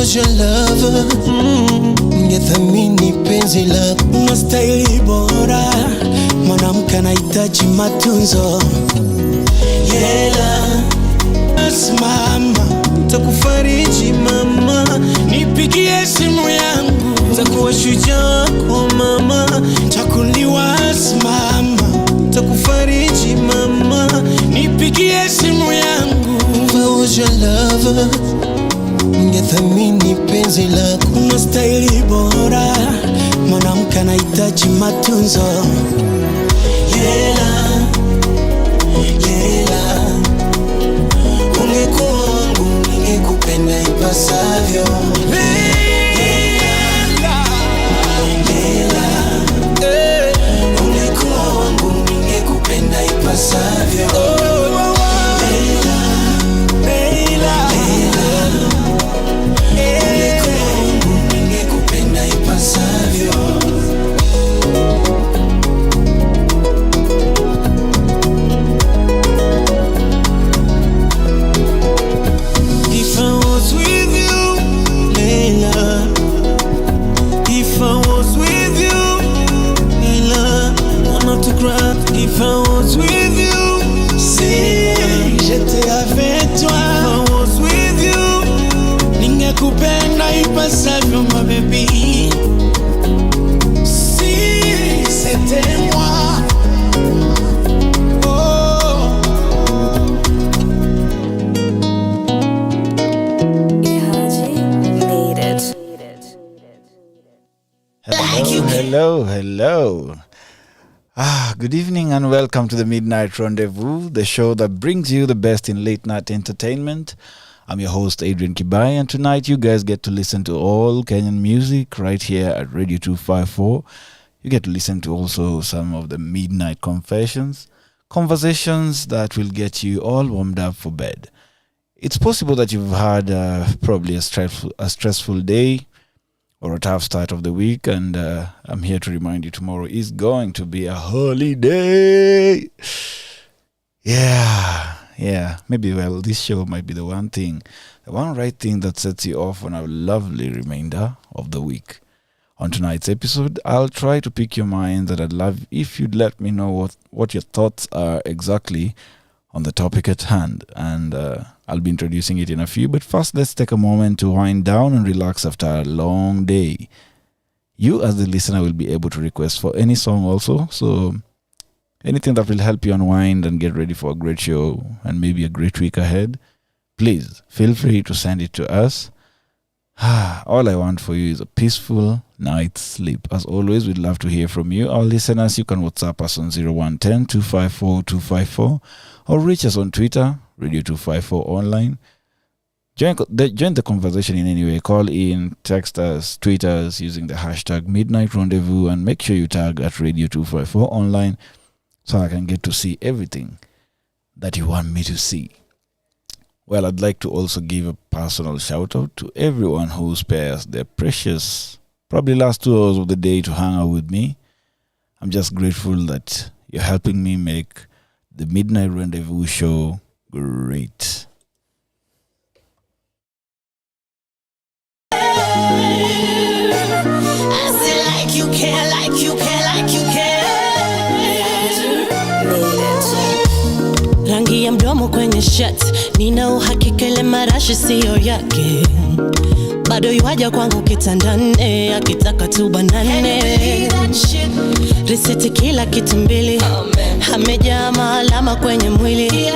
was your lover, ningethamini penzi lako. Unastahili bora, mwanamke anahitaji matunzo. Yela, mama, takufariji mama, nipigie simu yangu, takuwa shujaa wako mama, takuliwa mama, takufariji mama, nipigie simu yangu. If I was your lover, ningethamini penzi lako. Unastahili bora, mwanamke anahitaji matunzo. Yela, yela, ungekuwa wangu ningekupenda ipasavyo. Ungekuwa wangu ningekupenda ipasavyo. If I was with you, si j'étais avec toi. If I was with you, ningekupenda ipasavyo my baby. Si c'était moi. Oh. Ihaji made it. Hello. Good evening and welcome to the Midnight Rendezvous, the show that brings you the best in late night entertainment. I'm your host Adrian Kibai, and tonight you guys get to listen to all Kenyan music right here at Radio 254. You get to listen to also some of the Midnight Confessions, conversations that will get you all warmed up for bed. It's possible that you've had probably a stressful day or a tough start of the week, and I'm here to remind you tomorrow is going to be a holiday. Yeah. Maybe, this show might be the one right thing that sets you off on a lovely remainder of the week. On tonight's episode, I'll try to pick your mind, and I'd love if you'd let me know what your thoughts are exactly on the topic at hand, and I'll be introducing it in a few. But first, let's take a moment to wind down and relax after a long day. You as the listener will be able to request for any song also, so anything that will help you unwind and get ready for a great show and maybe a great week ahead, please feel free to send it to us. All I want for you is a peaceful night's sleep. As always, we'd love to hear from you, our listeners. You can WhatsApp us on 0110 254 254 or reach us on Twitter, Radio 254 Online. Join the conversation in any way. Call in, text us, tweet us using the hashtag Midnight Rendezvous, and make sure you tag at Radio 254 Online so I can get to see everything that you want me to see. Well, I'd like to also give a personal shout out to everyone who spares their precious, probably last 2 hours of the day to hang out with me. I'm just grateful that you're helping me make the Midnight Rendezvous show great. Rangi ya mdomo kwenye shirt, nina uhakika ile marashi siyo yake. Bado yuaja kwangu kitandani, akitaka tu banane. Risiti kila kitu mbili, amejaa maalama kwenye mwili.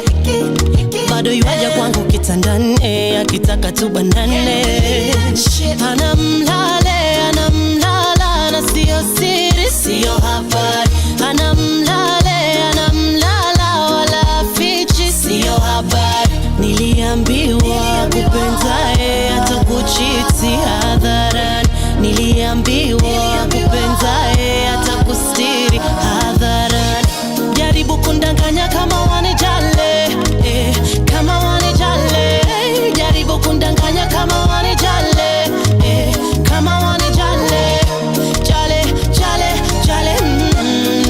Bado yuaja kwangu kitandani, akitaka tu banane. Anamlala na siyo siri, siyo habari. Anamlala wala fichi, siyo habari. Niliambiwa kupenzae atakuchiti hadharani. Niliambiwa kupenzae atakustiri hadharani. Jaribu kundanganya kama wanijale, kama wanijale. Jaribu kundanganya kama wanijale, kama wanijale. Jale, jale, jale,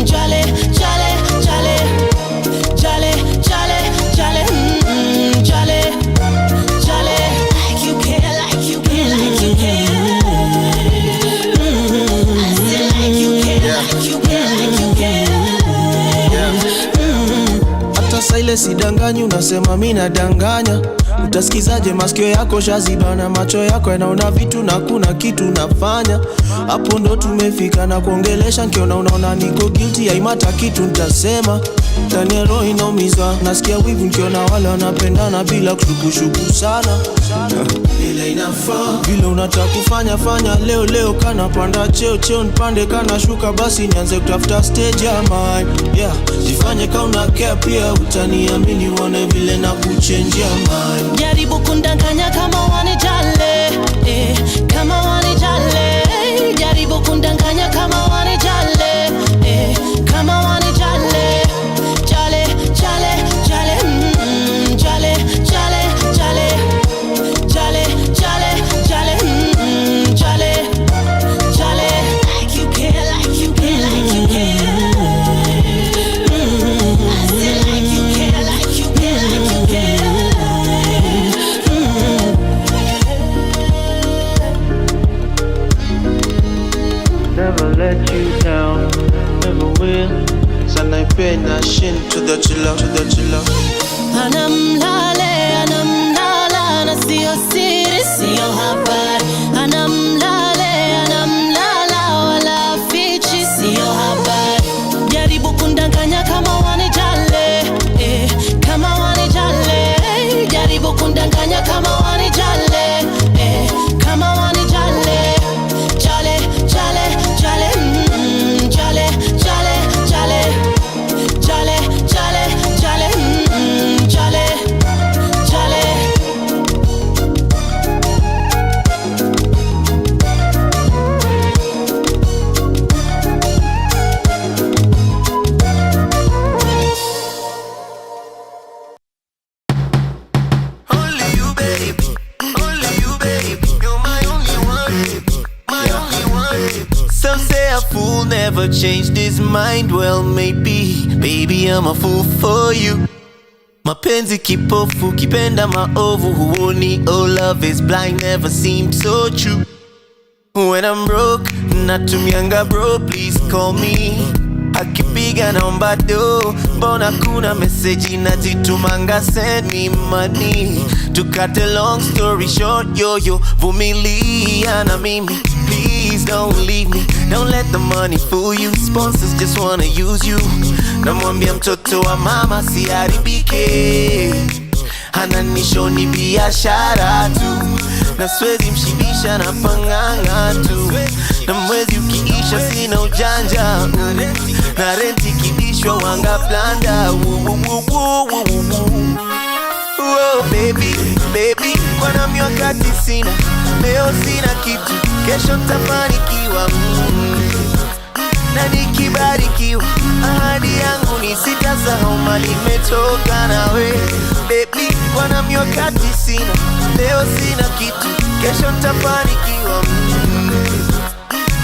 jale, jale, jale. Jale, jale, jale, jale, jale. Like you care, like you care, like pale sidanganyi, unasema mimi nadanganya. Utasikizaje masikio yako shazibana, macho yako yanaona vitu na kuna kitu nafanya. Hapo ndo tumefika na kuongelesha, nikiona unaona niko guilty, haimata kitu nitasema. Ndani ya roho inaumizwa, nasikia wivu nikiona wale wanapendana bila kushukushuku sana. Ile inafaa vile unataka kufanya fanya leo kana panda cheo nipande kana shuka, basi nianze kutafuta stage ya mine. Yeah, jifanye kama una care pia utaniamini, uone vile na kuchange ya mine. Jaribu kundanganya kama wanijale, kama wanijale. Jaribu kundanganya kama wanijale, kama wanijale. Jale, jale, jale, jale, jale, jale. Jale, jale, jale, jale, jale. Like you care, like you care, like you care. I said like you care, like you care, like you care. Never let you down, never will. Sanaipenda shin to the chilla. Anamlale, anamlala, na sio siri, sio habari. Anamlale, anamlala, wala fichi, sio habari. Jaribu kundanganya kama wanijale, kama wanijale. Jaribu kundanganya kama wanijale, kama wanijale. Jale, jale, jale, jale, jale, jale. Jale, jale, jale, jale, jale. Only you, babe. Only you, babe. You're my only one. My only one. Some say a fool never changed his mind. Well, maybe, baby, I'm a fool for you. Mapenzi kipofu, kipenda maovu, huoni. Oh, love is blind, never seemed so true. When I'm broke, natumianga bro, please call me. Akipiga naomba do, mbona kuna message najitumanga, send me money. To cut a long story short, yo, vumilia na mimi. Please don't leave me, don't let the money fool you. Sponsors just wanna use you. Namwambia mtoto wa mama siharibike, ananishoni biashara tu. Na swezi mshibisha na panganga tu. Na mwezi ukiisha sina ujanja, na renti kibishwa wanga blanda. Oh baby, baby, kwa nami wakati sina. Leo sina kitu, kesho ntafanikiwa. Na nikibarikiwa, ahadi yangu ni sitasahau mali nimetoka nawe. Baby, kwa nami wakati sina. Leo sina kitu, kesho ntafanikiwa.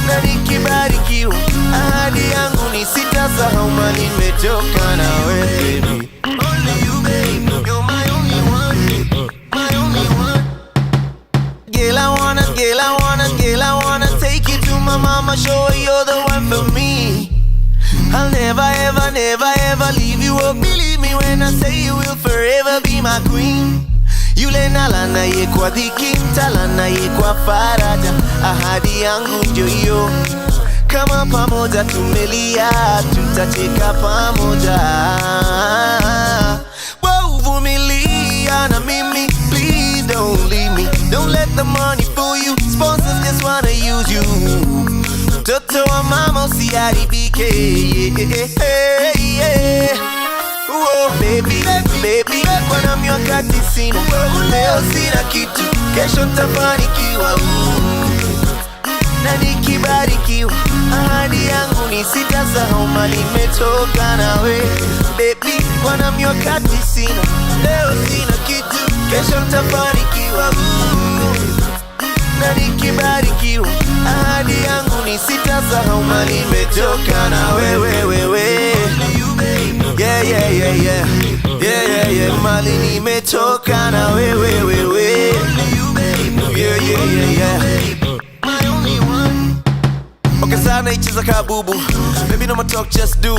Na nikibarikiwa, ahadi yangu ni sitasahau mali nimetoka nawe. Baby, only you, babe. You're my only one. My only one. Girl, I wanna take you to my mama, show her you're the one for me. I'll never leave you. Oh, believe me when I say you will forever be my queen. Yule nalana ye kwa dhiki, talana ye kwa faraja. Ahadi yangu ndio hiyo, kama pamoja tumelia, tutacheka pamoja. Wow, vumilia na mimi, please don't leave me. Don't let the money fool you, sponsors just wanna use you. Mtoto wa mama usiharibike, yeah. Oh baby, baby, kwa nami wakati sina. Leo sina kitu, kesho ntafanikiwa. Na nikibarikiwa, ahadi yangu ni sitasahau mali nimetoka nawe. Baby, kwa nami wakati sina. Leo sina kitu, kesho ntafanikiwa. Na nikibarikiwa, ahadi yangu ni sitasahau mali nimetoka nawe. Yeah, mali nimetoka na wewe. Yeah. Okay, sana icheza kabubu. Baby no more talk, just do.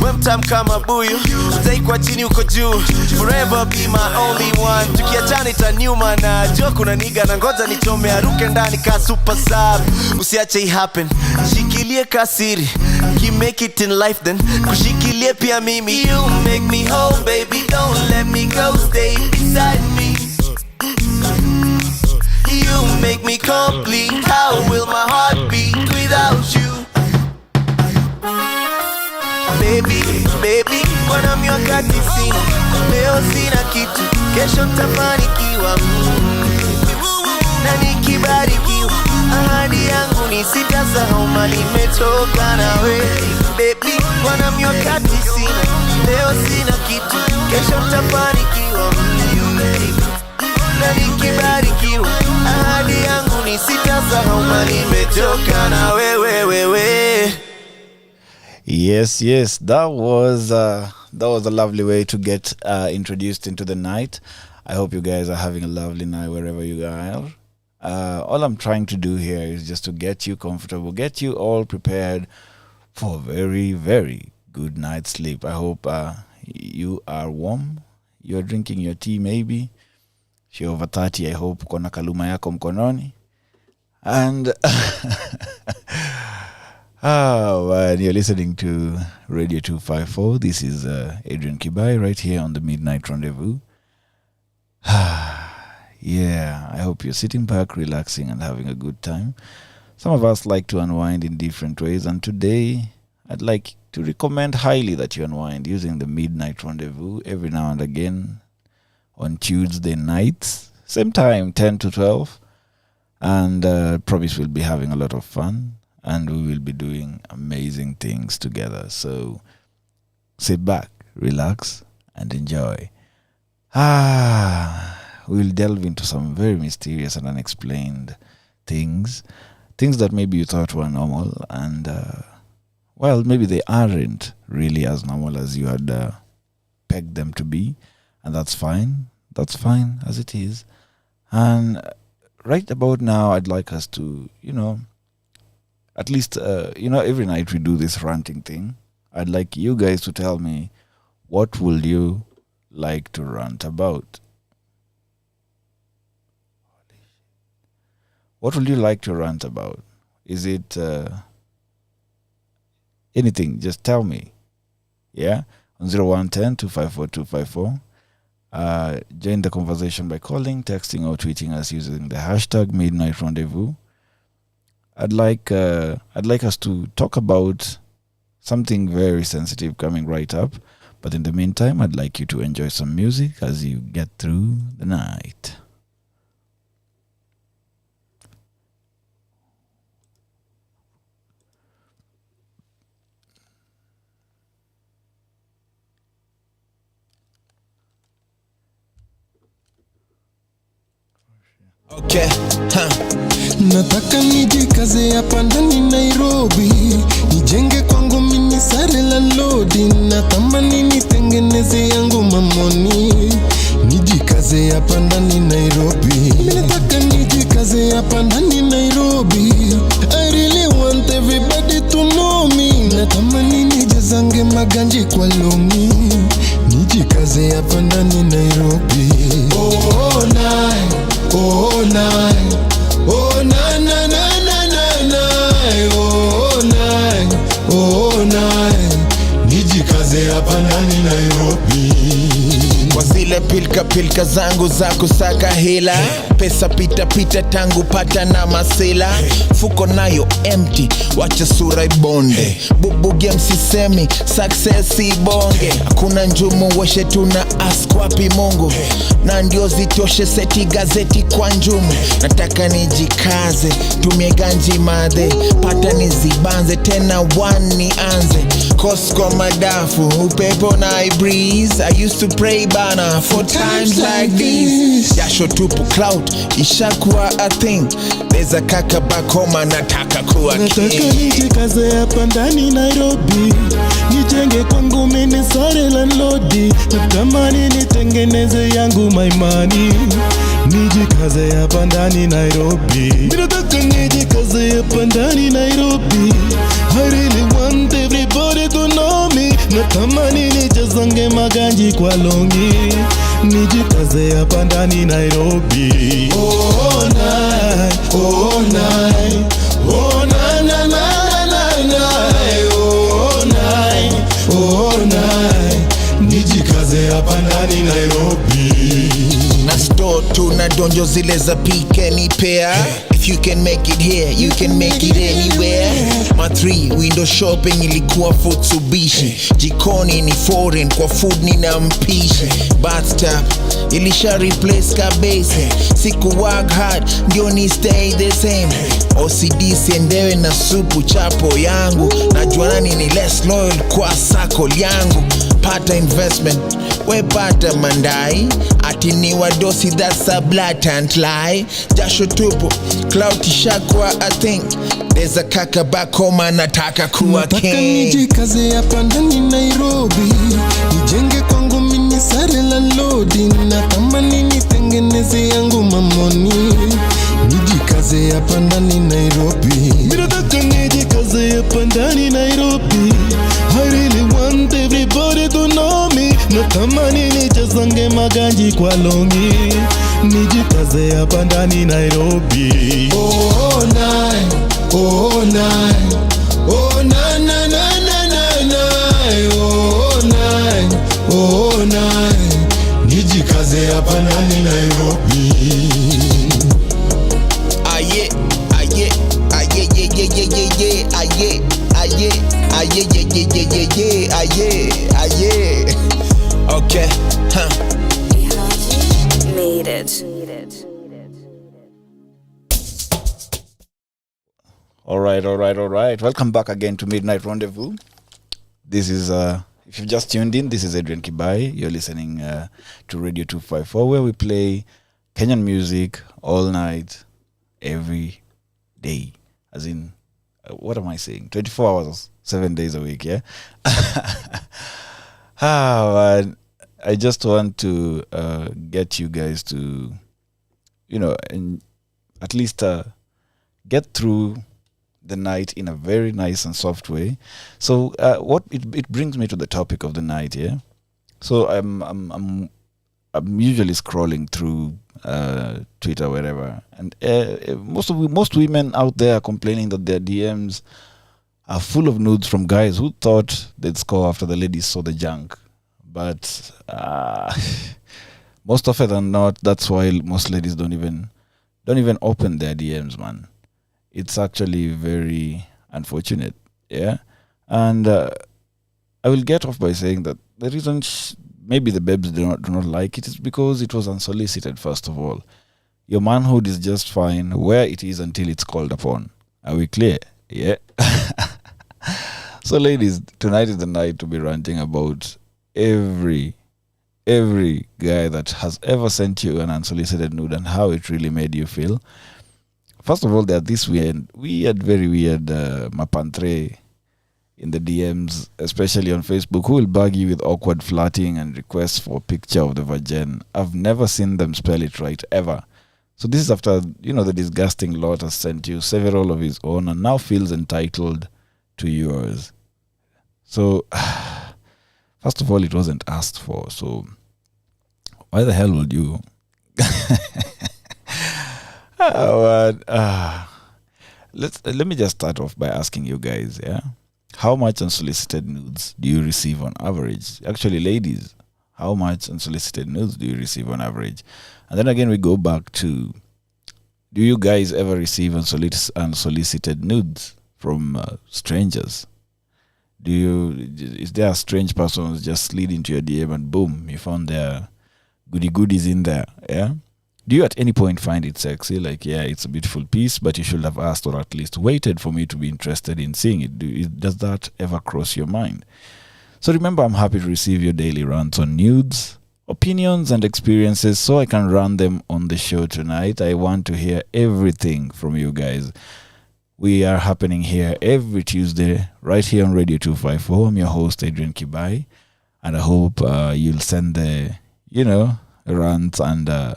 When time kama buyu, utaikwa chini uko juu. Forever be my only one. Tukiachana itaniuma na joke kuna niga na ngoja nichome aruke ndani ka super sub. Usiache it happen, shikilie kasiri. You make it in life then, kushikilie pia mimi. You make me whole baby, don't let me go, stay beside me. You make me complete, how will my heart beat without you? Baby, baby, wana miwakati sina. Leo sina kitu, kesho nitafanikiwa. Na nikibarikiwa, ahadi yangu ni sitasahau mali nimetoka nawe. Baby, wana miwakati sina. Leo sina kitu, kesho nitafanikiwa. Na nikibarikiwa, ahadi yangu ni sitasahau mali nimetoka na wewe. Yes, that was a lovely way to get introduced into the night. I hope you guys are having a lovely night wherever you are. All I'm trying to do here is just to get you comfortable, get you all prepared for a very, very good night's sleep. I hope you are warm. You're drinking your tea maybe. If you're over 30, I hope kona kaluma yako mkononi. And you're listening to Radio 254. This is Adrian Kibai right here on the Midnight Rendezvous. Yeah, I hope you're sitting back, relaxing, and having a good time. Some of us like to unwind in different ways, and today I'd like to recommend highly that you unwind using the Midnight Rendezvous every now and again on Tuesday nights, same time, 10 to 12. And promise we'll be having a lot of fun. And we will be doing amazing things together. So sit back, relax, and enjoy. We'll delve into some very mysterious and unexplained things. Things that maybe you thought were normal. And, maybe they aren't really as normal as you had pegged them to be. And that's fine. That's fine as it is. And right about now, I'd like us to, at least, every night we do this ranting thing. I'd like you guys to tell me, what will you like to rant about? What will you like to rant about? Is it anything? Just tell me. Yeah? On 0110-254-254. Join the conversation by calling, texting, or tweeting us using the hashtag Midnight Rendezvous. I'd like us to talk about something very sensitive coming right up. But in the meantime, I'd like you to enjoy some music as you get through the night. Okay, nataka nijikaze hapa ndani Nairobi, nijenge kwangu mini sare la lodi, natamani nitengeneze yangu mamoni, nijikaze hapa ndani Nairobi, nataka nijikaze hapa ndani Nairobi. I really want everybody to know me, natamani nijazange maganji kwa longi, nijikaze hapa ndani Nairobi. Oh night, oh night, oh na na na na na na, oh night, oh night, nijikaze hapa ndani Nairobi. Kwa zile pilka zangu za kusaka hela, pesa pita tangu pata na masela, fuko nayo empty, wacha sura ibonde, bubu game sisemi, success ibonge, hakuna njumu washe tuna ask wapi Mungu, na ndio zitoshe seti gazeti kwa njumu, nataka nijikaze, tumie ganji madhe, pata nizibanze, tena one nianze, Costco madafu, upepo na I breeze, I used to pray bana for times like these, jasho tupu cloud, ishakuwa a thing, there's a kaka back home nataka kuwa king. Nataka nijikaze hapa ndani Nairobi, nijenge kwangu mini sare la lodi, natamani nitengeneze yangu my money, nijikaze hapa ndani Nairobi. Ninataka nijikaze hapa ndani Nairobi. I really want everybody to know me. Natamani nijazange maganji kwa longi, nijikaze hapa ndani Nairobi. Oh night, oh night, oh na na na na na, oh night, oh night, nijikaze hapa ndani Nairobi. Na store tu na donjo zile za pike ni pair. If you can make it here, you can make it anywhere. My 3 window shopping ilikuwa Futsubishi. Jikoni ni foreign, kwa food ni na mpishi. Bathtub ilisha replace kabese. Siku work hard, ndio ni stay the same. OCD siendewe na supu chapo yangu. Najua nani ni less loyal kwa sako yangu. Pata investment, we pata mandai. Ati ni wadosi, that's a blatant lie. Jasho tupu, cloud ishakwa I think. There's a kaka back home anataka kuwa king. Nataka nijikaze hapa ndani Nairobi. Nijenge kwangu mini sare la lodi. Natamani nitengeneze yangu mamoni. Nijikaze hapa ndani Nairobi. Nataka nijikaze hapa ndani Nairobi. I really want everybody to know me. Natamani nijazange maganji kwa longi, nijikaze hapa ndani Nairobi. Oh night, oh night, oh na na na na na na, oh night, oh night, nijikaze hapa ndani Nairobi. Aye, aye, aye, ye ye ye ye ye, aye, aye, aye, ye ye ye ye ye, aye, aye. Okay, huh. Ihaji made it. All right. Welcome back again to Midnight Rendezvous. This is, if you've just tuned in, this is Adrian Kibai. You're listening to Radio 254, where we play Kenyan music all night, every day. As in, what am I saying? 24 hours, 7 days a week, yeah? Man, I just want to get you guys to, and at least get through the night in a very nice and soft way. So what it brings me to the topic of the night, yeah. So I'm usually scrolling through Twitter, wherever, and most women out there are complaining that their DMs are full of nudes from guys who thought they'd score after the ladies saw the junk. But most often than not, that's why most ladies don't even open their DMs, man. It's actually very unfortunate, yeah. And I will get off by saying that the reason maybe the babes do not like it is because it was unsolicited. First of all, your manhood is just fine where it is until it's called upon. Are we clear? Yeah. So, ladies, tonight is the night to be ranting about every guy that has ever sent you an unsolicited nude and how it really made you feel. First of all, there are this very weird mapantre in the DMs, especially on Facebook, who will bug you with awkward flirting and requests for a picture of the vagina. I've never seen them spell it right, ever. So this is after, the disgusting lot has sent you several of his own and now feels entitled to yours. So, first of all, it wasn't asked for, so why the hell would you? Let me just start off by asking you guys, yeah? How much unsolicited nudes do you receive on average? Actually, ladies, how much unsolicited nudes do you receive on average? And then again, we go back to, do you guys ever receive unsolicited nudes from strangers? Is there a strange person who's just slid into your DM and boom, you found their goodies in there, yeah? Do you at any point find it sexy? Like, yeah, it's a beautiful piece, but you should have asked or at least waited for me to be interested in seeing it. Does that ever cross your mind? So remember, I'm happy to receive your daily rants on nudes, opinions, and experiences so I can run them on the show tonight. I want to hear everything from you guys. We are happening here every Tuesday, right here on Radio 254. I'm your host, Adrian Kibai, and I hope you'll send the, rants and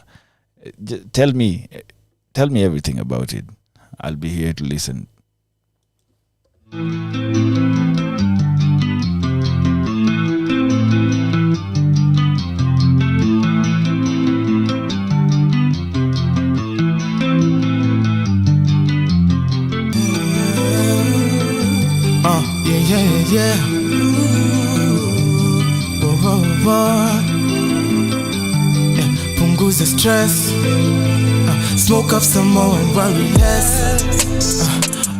Tell me everything about it. I'll be here to listen. Yeah. Punguza stress. Smoke up some more and worry less.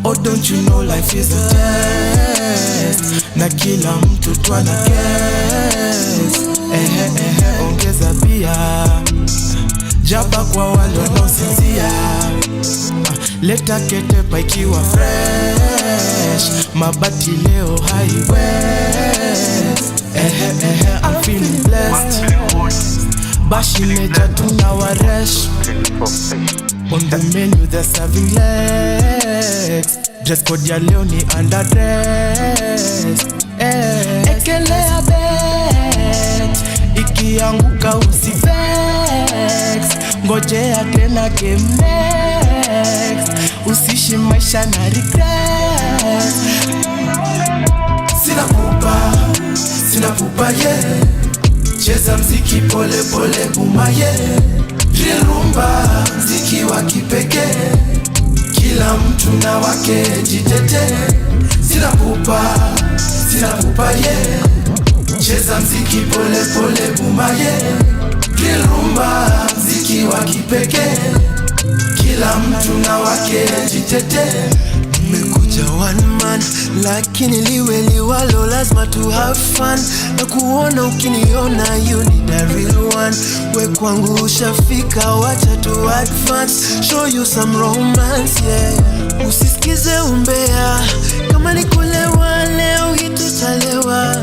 Oh, don't you know life is a test? Na kila mtu twana guess. Ongeza bia. Jaba kwa wale wanaosinzia. Leta ketepa ikiwa fresh. Mabati leo highway. I'm feeling blessed. Bashi meja tunawaresh. On the menu they're serving legs. Dress code ya leo ni underdress. Ekelea bet. Ikianguka usivex. Ngojea tena game next. Usishi maisha na regret. Sina pupa yeah. Cheza mziki pole pole buma yeah. Drill rumba mziki wa kipekee. Kila mtu na wake jitete. Sina pupa yeah. Cheza mziki pole pole buma yeah. Drill rumba mziki wa kipekee. Kila mtu na wake jitete. Nimekuja one man, lakini liwalo lazima to have fun. Na kuona ukiniona you need a real one. We kwangu ushafika, wacha to advance. Show you some romance, yeah. Usisikize umbea, kama nikulewa leo hitutalewa.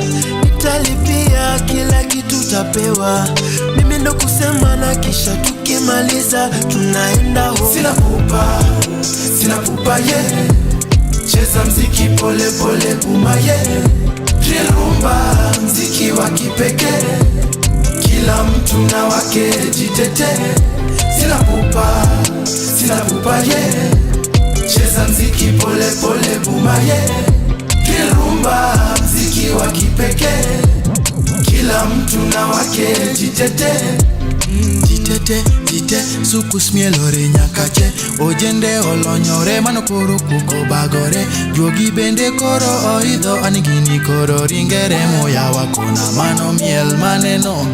Nitalipia kila kitu tapewa. Mimi ndo kusema na kisha tukimaliza tunaenda home. Sina pupa yeah. Cheza mziki pole pole buma yeah. Drill rumba mziki wa kipekee. Kila mtu na wake jitete. Sina pupa yeah. Cheza mziki pole pole buma yeah. Drill rumba mziki wa kipekee. Kila mtu na wake jitete. Jite suku smielore nyakache. Ojende olonyore manokoro kuko bagore. Jogi bende koro oidho anigini koro ringere. Moya wakona mano miel maneno.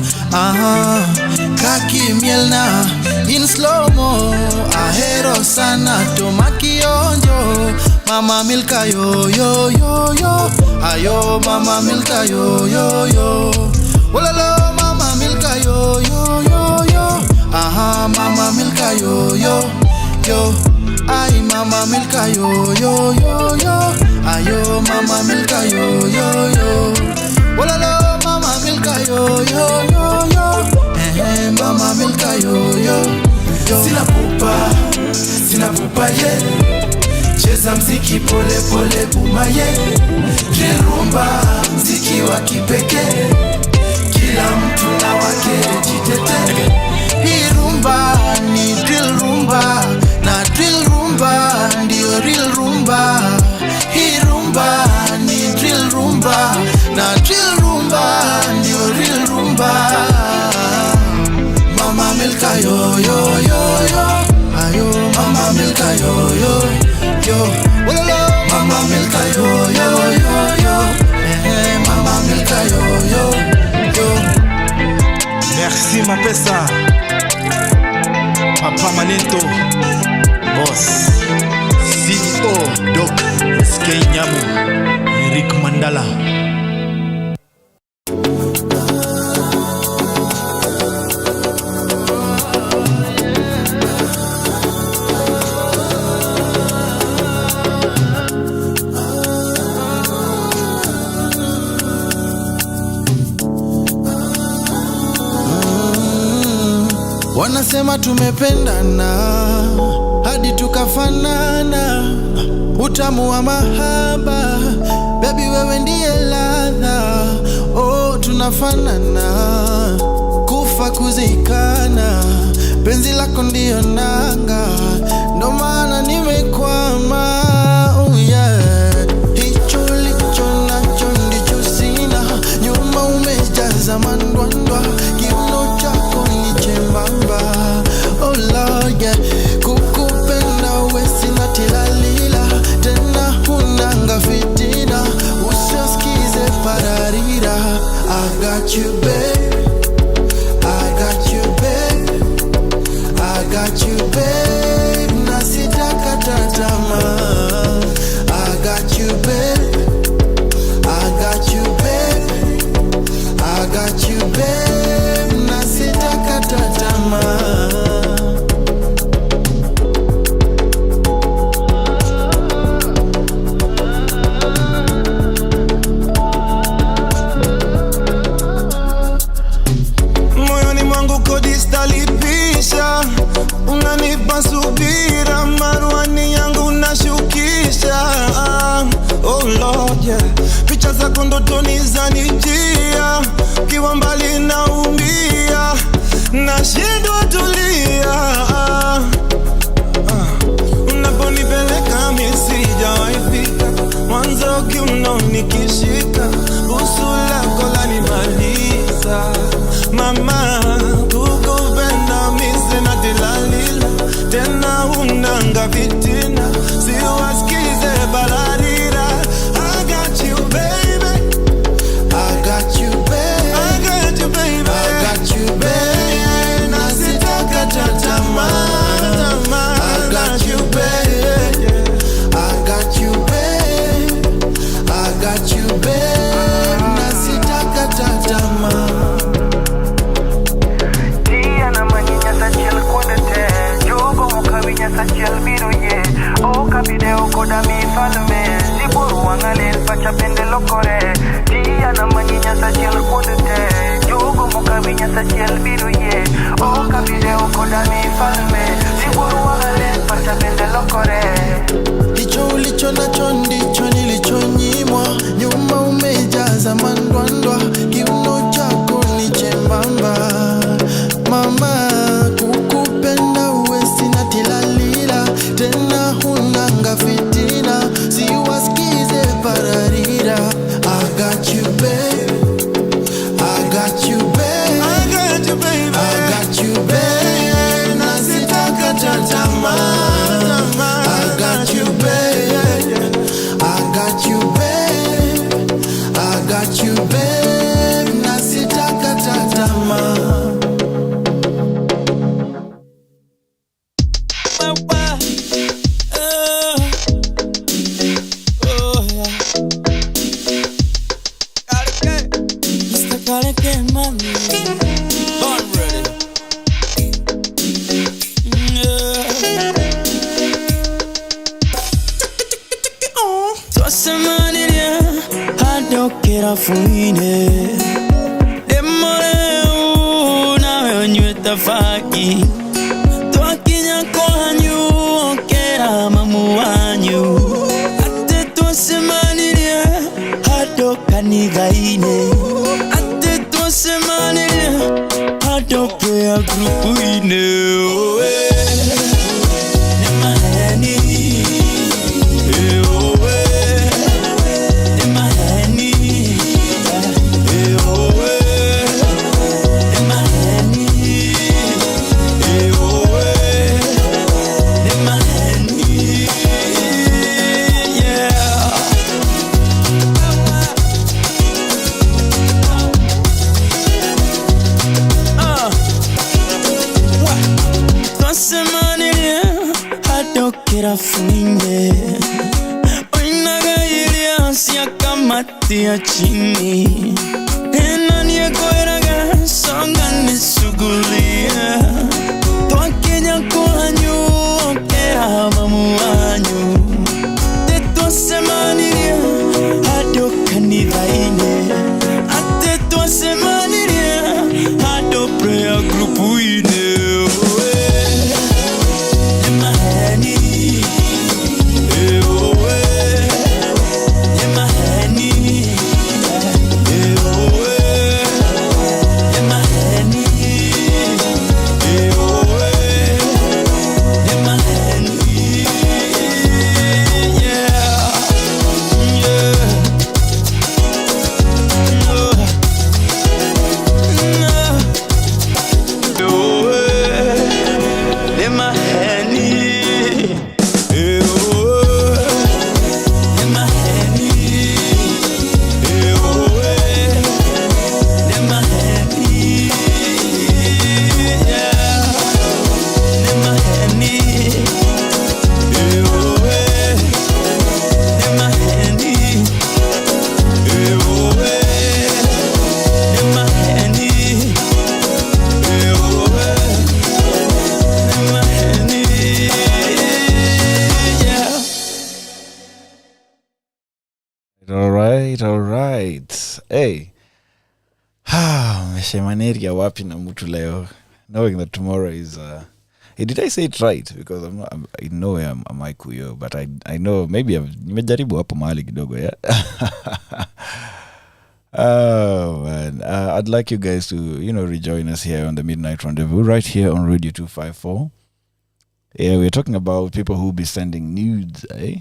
Kaki miel na in slow mo. Ahero sana to makionjo. Mama Milka yo yo yo yo. Ayo mama Milka yo yo yo. Walalo mama Milka yo yo yo yo. Mama Milka yo yo yo. Ay mama Milka yo yo yo yo. Ayo mama Milka yo yo yo. Walalo mama Milka yo yo yo yo. Mama Milka yo yo yo. Sina pupa yeah. Cheza mziki pole pole buma yeah. Drill rumba mziki wa kipekee. Kila mtu na wake jitete. Hii rumba ni drill rumba. Na drill rumba ndio real rumba. Hii rumba ni drill rumba. Na drill rumba ndio real rumba. Mama Milka yo yo yo yo. Ayo mama Milka yo yo yo. Walalo mama Milka yo yo yo yo. Mama Milka yo yo yo. Merci ma pesa. Papa Manento Boss CEO Doc SK Nyamu Eric Mandala. Wanasema tumependana hadi tukafanana. Utamu wa mahaba, baby wewe ndiye ladha. Oh tunafanana, kufa kuzikana. penzi lako ndio nanga, ndo maana nimekwama. Oh yeah, hicho licho nacho ndicho sina, nyuma umejaza mandwandwa, kiuno chako ni chembamba. Oh Lord yeah, kukupenda we sina tilalila, tena hunanga fitina, usiskize pararira. I got you babe, I got you babe, I got you babe, na sitakata tamaa. I got you babe, I got you babe, I got you babe, na sitakata tamaa. Lipisha, unanipa subira, maruani yangu nashukisha. Oh Lord yeah, picha zako ndotoni zanijia, kiwa mbali naumia, nashindwa tulia. Unaponipeleka mimi sijawahi fika, mwanzo kiuno nikishika, busu lako lanimaliza. Mama kukupenda misi na tilalila, tena unanga fitina, siwaskize balarira. I got you baby, I got you baby, I got you baby, I got you baby, na sitakata tamaa. I got you baby, I got you baby, I got you baby, na sitakata tamaa. Video koda mi falme Siburu wangalel pacha pende lokore Tia na manyinya sa chiel kudete Jogo muka vinya sa chiel biru ye Oka video koda mi falme Siburu wangalel pacha pende lokore. Hicho ulicho nacho ndicho nilichonyimwa, nyuma umejaza mandwandwa, kiuno chako ni chembamba. Mama kukupenda uwe sina tilalila, tena hunanga fitina, siwaskize pararira. I got you babe, I got you babe, I got you baby, I got you babe, na sitakata tamaa. I got you babe, I got you babe, I got you babe, na sitakata tamaa. Fuine demore una onyeta faki twakinya kohanyu kera mamu wanyu ate twasemanirie hado kanigaine ate twasemanirie hado prayer group ine fuine oinaga ilia sia kamatia chini enani ekoeraga songa nisugulia twakenya kohanyu kera mamu wanyu tetwasemaniria hado kanithaine ate twasemaniria hado prayer group ine. right. Hey. Meshemaneria wapi na mtu leo. Knowing that tomorrow is did I say it right? Because I know I'm Kuyo, but I know maybe nimejaribu hapo mahali kidogo, yeah. Oh man, I'd like you guys to rejoin us here on the Midnight Rendezvous right here on Radio 254. Yeah, we're talking about people who be sending nudes, eh?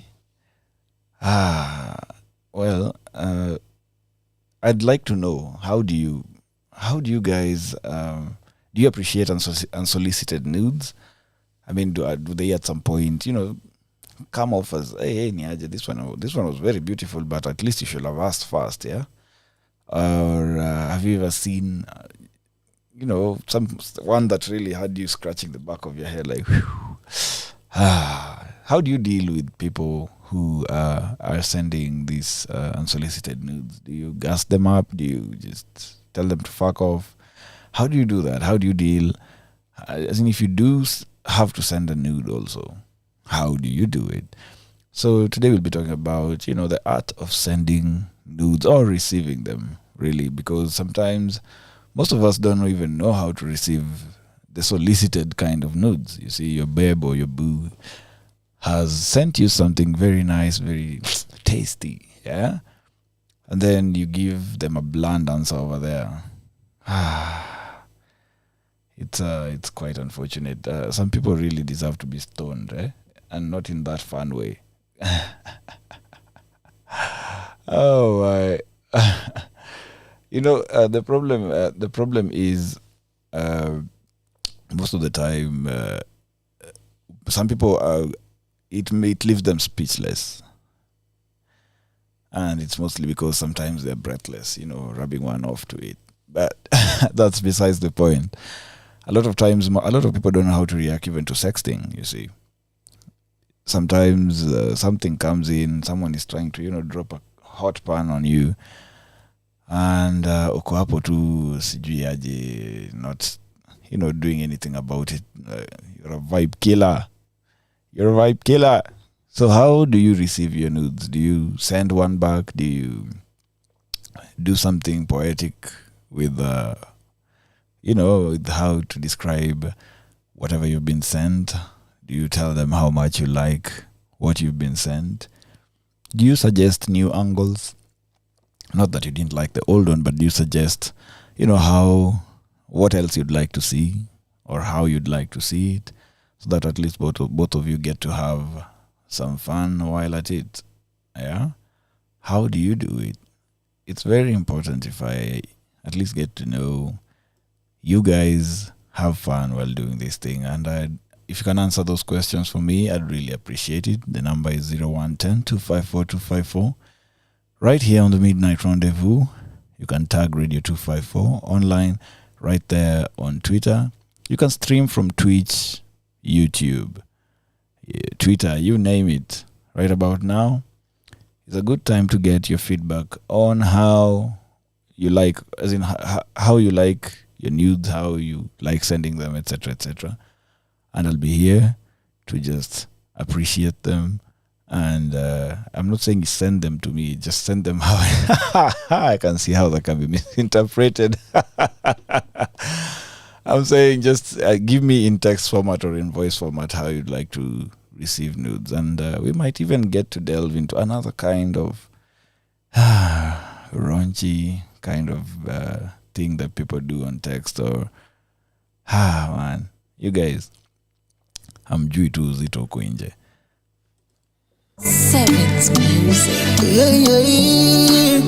Well, I'd like to know, how do you guys do you appreciate unsolicited nudes? I mean, do they at some point, come off as, hey, Niaje, this one was very beautiful, but at least you should have asked first, yeah? Or have you ever seen, one that really had you scratching the back of your head, like, whew. How do you deal with people who are sending these unsolicited nudes? Do you gas them up? Do you just tell them to fuck off? How do you do that? How do you deal? As in, if you do have to send a nude also, how do you do it? So today we'll be talking about, the art of sending nudes or receiving them, really, because sometimes most of us don't even know how to receive the solicited kind of nudes. You see, your babe or your boo has sent you something very nice, very tasty, yeah? And then you give them a bland answer over there. It's quite unfortunate. Some people really deserve to be stoned, eh? And not in that fun way. Oh my! The problem is, most of the time, some people it leaves them speechless, and it's mostly because sometimes they're breathless, rubbing one off to it. But that's besides the point. A lot of times, a lot of people don't know how to react even to sexting, you see. Sometimes something comes in, someone is trying to, drop a hot pan on you, and uko hapo tu sijui aje, not, doing anything about it. You're a vibe killer. So how do you receive your nudes? Do you send one back? Do you do something poetic with with how to describe whatever you've been sent? Do you tell them how much you like what you've been sent? Do you suggest new angles? Not that you didn't like the old one, but do you suggest, what else you'd like to see or how you'd like to see it, so that at least both of you get to have some fun while at it? Yeah? How do you do it? It's very important if I at least get to know you guys have fun while doing this thing. And if you can answer those questions for me, I'd really appreciate it. The number is 0110-254-254. Right here on the Midnight Rendezvous. You can tag Radio 254 online, right there on Twitter. You can stream from Twitch, YouTube, Twitter, you name it. Right about now, it's a good time to get your feedback on how you like, as in how you like your nudes, how you like sending them, etc., etc. And I'll be here to just appreciate them. And I'm not saying send them to me, just send them how I can see how that can be misinterpreted. I'm saying just give me in text format or in voice format how you'd like to receive nudes. And we might even get to delve into another kind of raunchy kind of thing that people do on text. Or man, you guys, hamjui tu uzito huko nje. Sevens music. Yeah.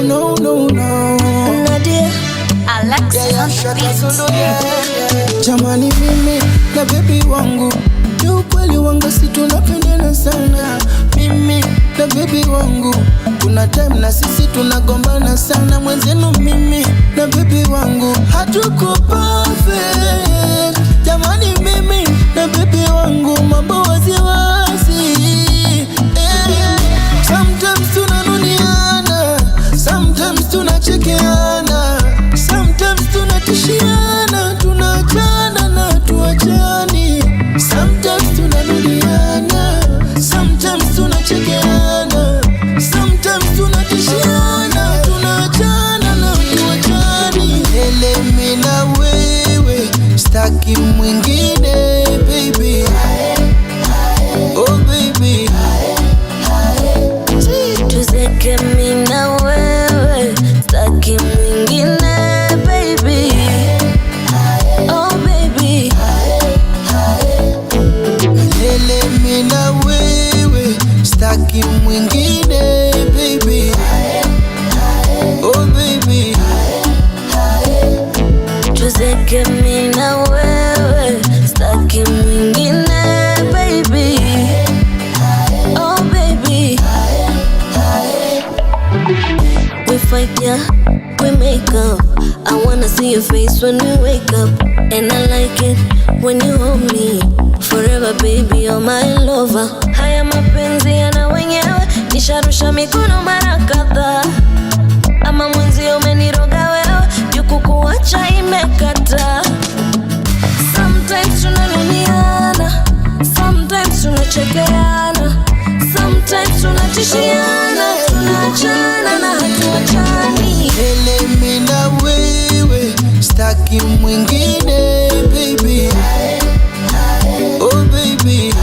No. Nadia, Alexis on the beat. Jamani mimi na baby wangu, ni ukweli wangu, si tunapendana sana. Mimi na baby wangu, kuna time na sisi tunagombana sana. Mwenzenu mimi na baby wangu hatuko perfect. Jamani mimi na baby wangu, mambo waziwazi. Sometimes tunanuniana, sometimes tunachekeana, sometimes tunatishiana, tunachana na tuachani. Sometimes tunanuniana, sometimes tunachekeana, sometimes tunatishiana. fight, yeah, we make up. I wanna see your face when we wake up. And I like it when you hold me. Forever baby, you're my lover. Haya mapenzi yana wenyewe, nisharusha mikono mara kadhaa. Ama mwenzi umeniroga wewe, juku kuacha imekata. Sometimes tunanuniana, sometimes tunachekeana, sometimes tunatishiana, tunaachana na hatuachani. Mimi na wewe, staki mwingine baby. Oh baby,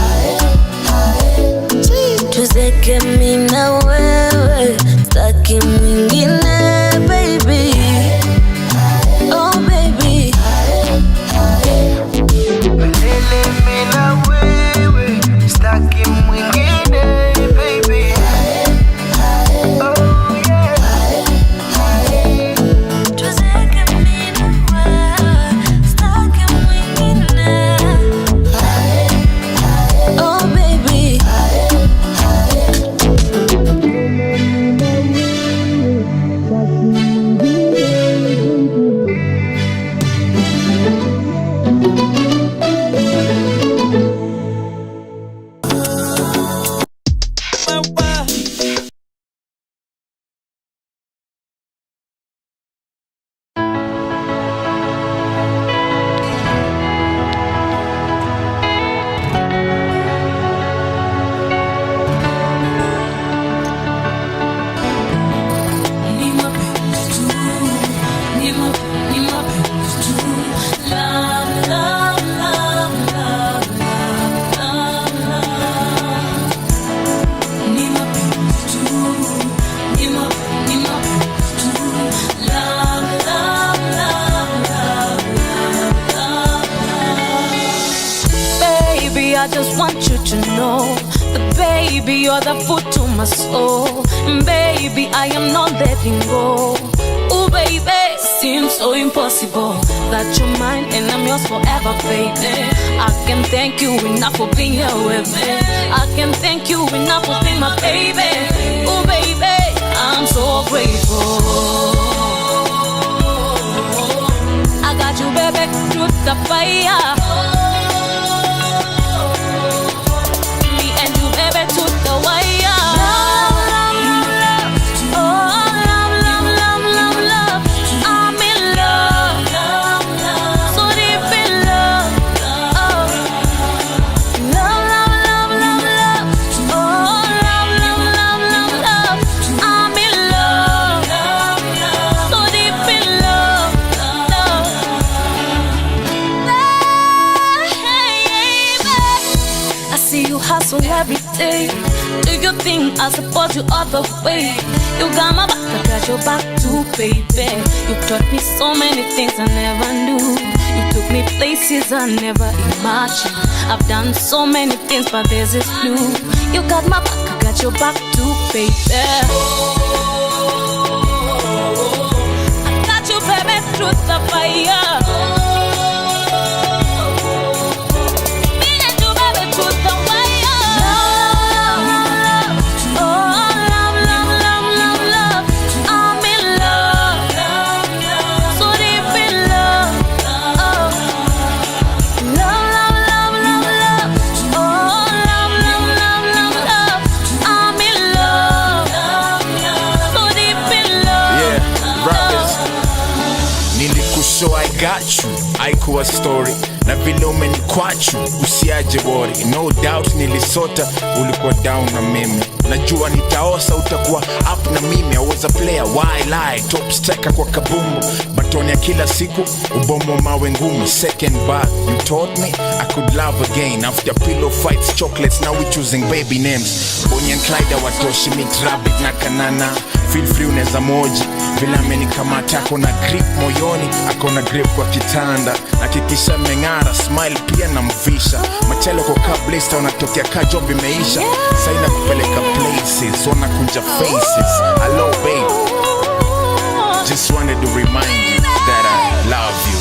tuzeke mimi na wewe, staki mwingine baby. Oh baby, mimi na wewe, staki mwingine baby. Oh yeah. tuzeke mimi na wewe, staki mwingine. Oh baby, I just want you to know that baby, you're the food to my soul. And baby, I am not letting go. Oh baby, seems so impossible that you're mine and I'm yours forever, baby. I can't thank you enough for being here with me. I can't thank you enough for being my baby. Oh baby, I'm so grateful. I got you, baby, through the fire. Every day, do you think I support you all the way? You got my back, I got your back too, baby. You taught me so many things I never knew. You took me places I never imagined. I've done so many things, but there's this clue. You got my back, I got your back too, baby. I got you, baby, through the fire. So I got you, haikuwa story na vile umenikwachu usiaje worry. No doubt nilisota, ulikuwa down na mimi. Najua nitaosa, utakuwa up na mimi. I was a player, why lie? Top striker kwa kabumbu, batoni ya kila siku, ubomo mawe ngumu. Second bar, you taught me I could love again. After pillow fights, chocolates, now we choosing baby names. Bonnie and Clyde watoshi, mix rabbit na kanana. Feel free uneza moji, vila amenikamata akona grip moyoni, akona grip kwa kitanda. Nakikisha mengara, smile pia na mvisha. Machelo kwa kablista, unatokea ka job imeisha. Saina kupeleka places, wana kunja faces. Hello babe, just wanted to remind you that I love you.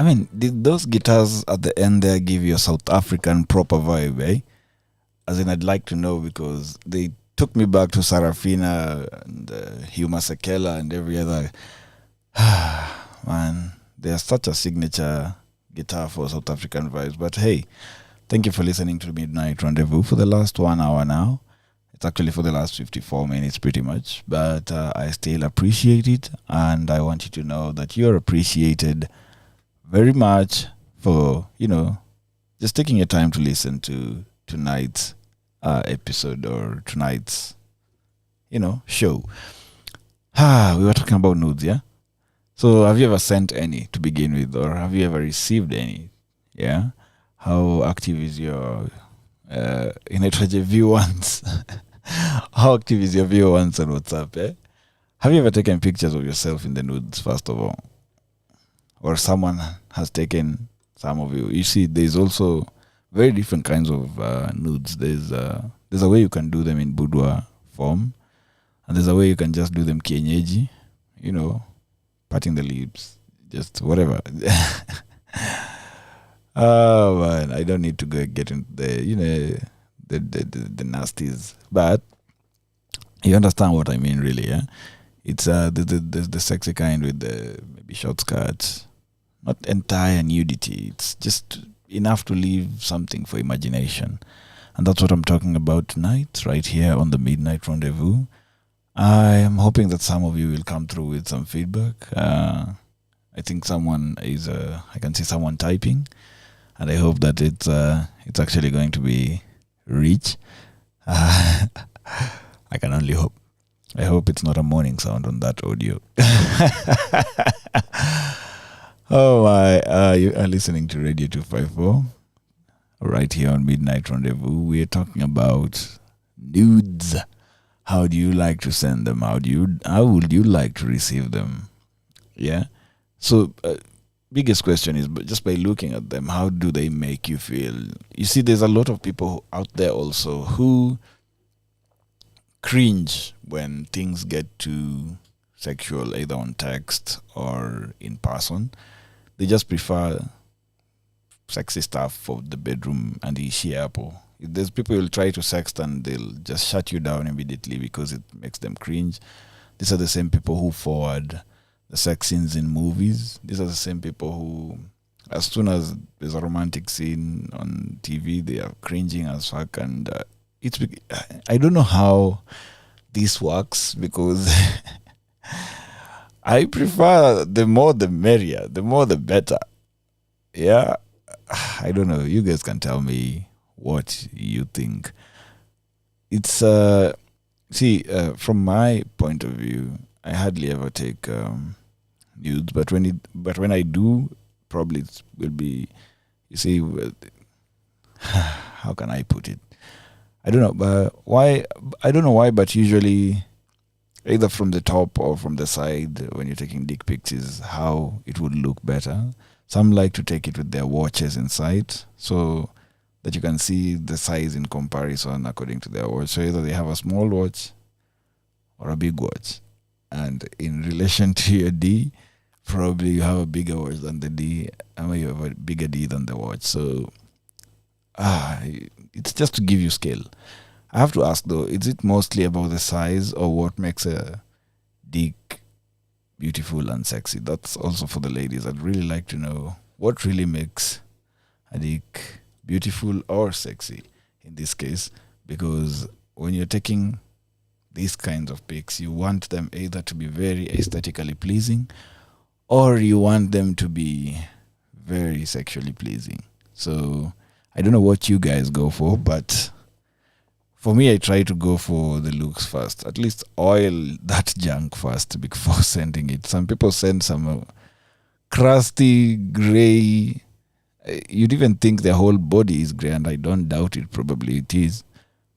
I mean, did those guitars at the end there give you a South African proper vibe, eh? As in, I'd like to know, because they took me back to Sarafina and Hugh Masekela and every other. Man, they're such a signature guitar for South African vibes. But hey, thank you for listening to Midnight Rendezvous for the last 1 hour now. It's actually for the last 54 minutes pretty much. But I still appreciate it. And I want you to know that you're appreciated very much for, just taking your time to listen to tonight's episode or tonight's, show. We were talking about nudes, yeah? So have you ever sent any to begin with, or have you ever received any? Yeah? How active is your view once? How active is your view once on WhatsApp, eh? Have you ever taken pictures of yourself in the nudes, first of all? Or someone has taken some of you? You see, there's also very different kinds of nudes. There's a way you can do them in boudoir form, and there's a way you can just do them kienyeji, patting the lips, just whatever. Oh man, I don't need to go get into the nasties, but you understand what I mean, really, yeah? It's the sexy kind with the maybe short skirts, not entire nudity. It's just enough to leave something for imagination. And that's what I'm talking about tonight, right here on the Midnight Rendezvous. I am hoping that some of you will come through with some feedback. I think someone is, I can see someone typing, and I hope that it's actually going to be rich. I can only hope. I hope it's not a morning sound on that audio. Oh my, you are listening to Radio 254 right here on Midnight Rendezvous. We are talking about nudes. How do you like to send them? How would you like to receive them? Yeah. So biggest question is, just by looking at them, how do they make you feel? You see, there's a lot of people out there also who cringe when things get too sexual, either on text or in person. They just prefer sexy stuff for the bedroom and the ishi hapo. There's people who will try to sext and they'll just shut you down immediately because it makes them cringe. These are the same people who forward the sex scenes in movies. These are the same people who, as soon as there's a romantic scene on TV, they are cringing as fuck. And I don't know how this works, because I prefer the more the merrier, the more the better. Yeah, I don't know. You guys can tell me what you think. It's from my point of view, I hardly ever take nudes, but when I do, probably it will be. You see, how can I put it? I don't know, but why? I don't know why, but usually, either from the top or from the side, when you're taking dick pics, is how it would look better. Some like to take it with their watches inside, so that you can see the size in comparison according to their watch. So either they have a small watch or a big watch, and in relation to your D, probably you have a bigger watch than the D, and you have a bigger D than the watch. So it's just to give you scale. I have to ask though, is it mostly about the size, or what makes a dick beautiful and sexy? That's also for the ladies. I'd really like to know what really makes a dick beautiful or sexy in this case, because when you're taking these kinds of pics, you want them either to be very aesthetically pleasing, or you want them to be very sexually pleasing. So I don't know what you guys go for, but for me, I try to go for the looks first. At least oil that junk first before sending it. Some people send some crusty, grey. You'd even think their whole body is grey, and I don't doubt it. Probably it is.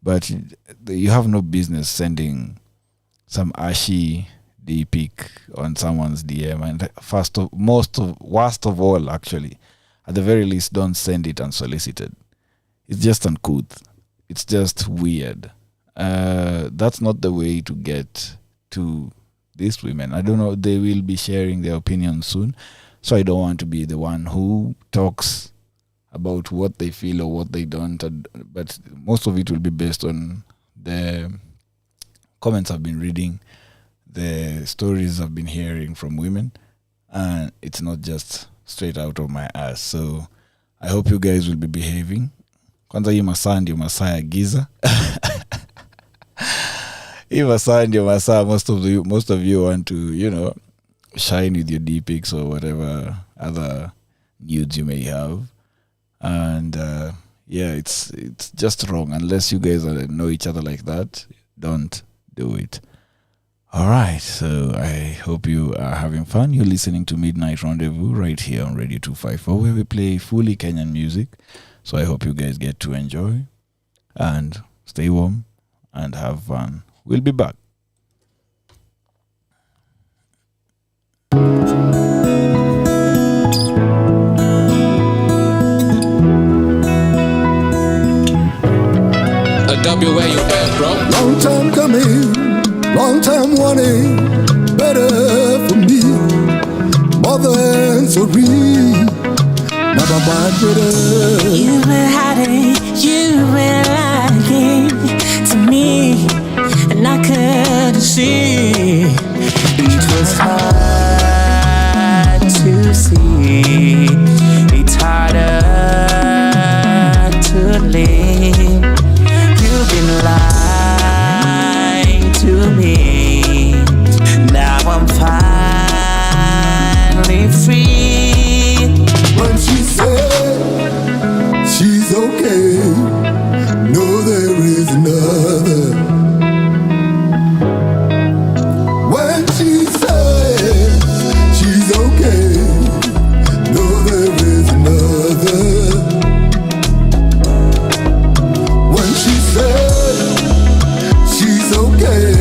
But you have no business sending some ashy pic on someone's DM. And worst of all, actually, at the very least, don't send it unsolicited. It's just uncouth. It's just weird. That's not the way to get to these women. I don't know. They will be sharing their opinions soon. So I don't want to be the one who talks about what they feel or what they don't. But most of it will be based on the comments I've been reading, the stories I've been hearing from women, and it's not just straight out of my ass. So I hope you guys will be behaving. Kwanza hii masaa ndio masaa ya giza. Hii masaa ndio masaa most of you want to, shine with your D-pics or whatever other nudes you may have. And it's just wrong. Unless you guys know each other like that, don't do it. All right, so I hope you are having fun. You're listening to Midnight Rendezvous right here on Radio 254, where we play fully Kenyan music. So I hope you guys get to enjoy and stay warm and have fun. We'll be back. Where you at, bro? Long time coming, long time wanting, better for me, more than sorry. Never mind, better. You've been hiding, you've been lying to me, and I couldn't see. It was hard to see, it's harder to leave. You've been lying to me. Now I'm finally free. When she said she's okay, no, there is another. When she said she's okay, no, there is another. When she said she's okay,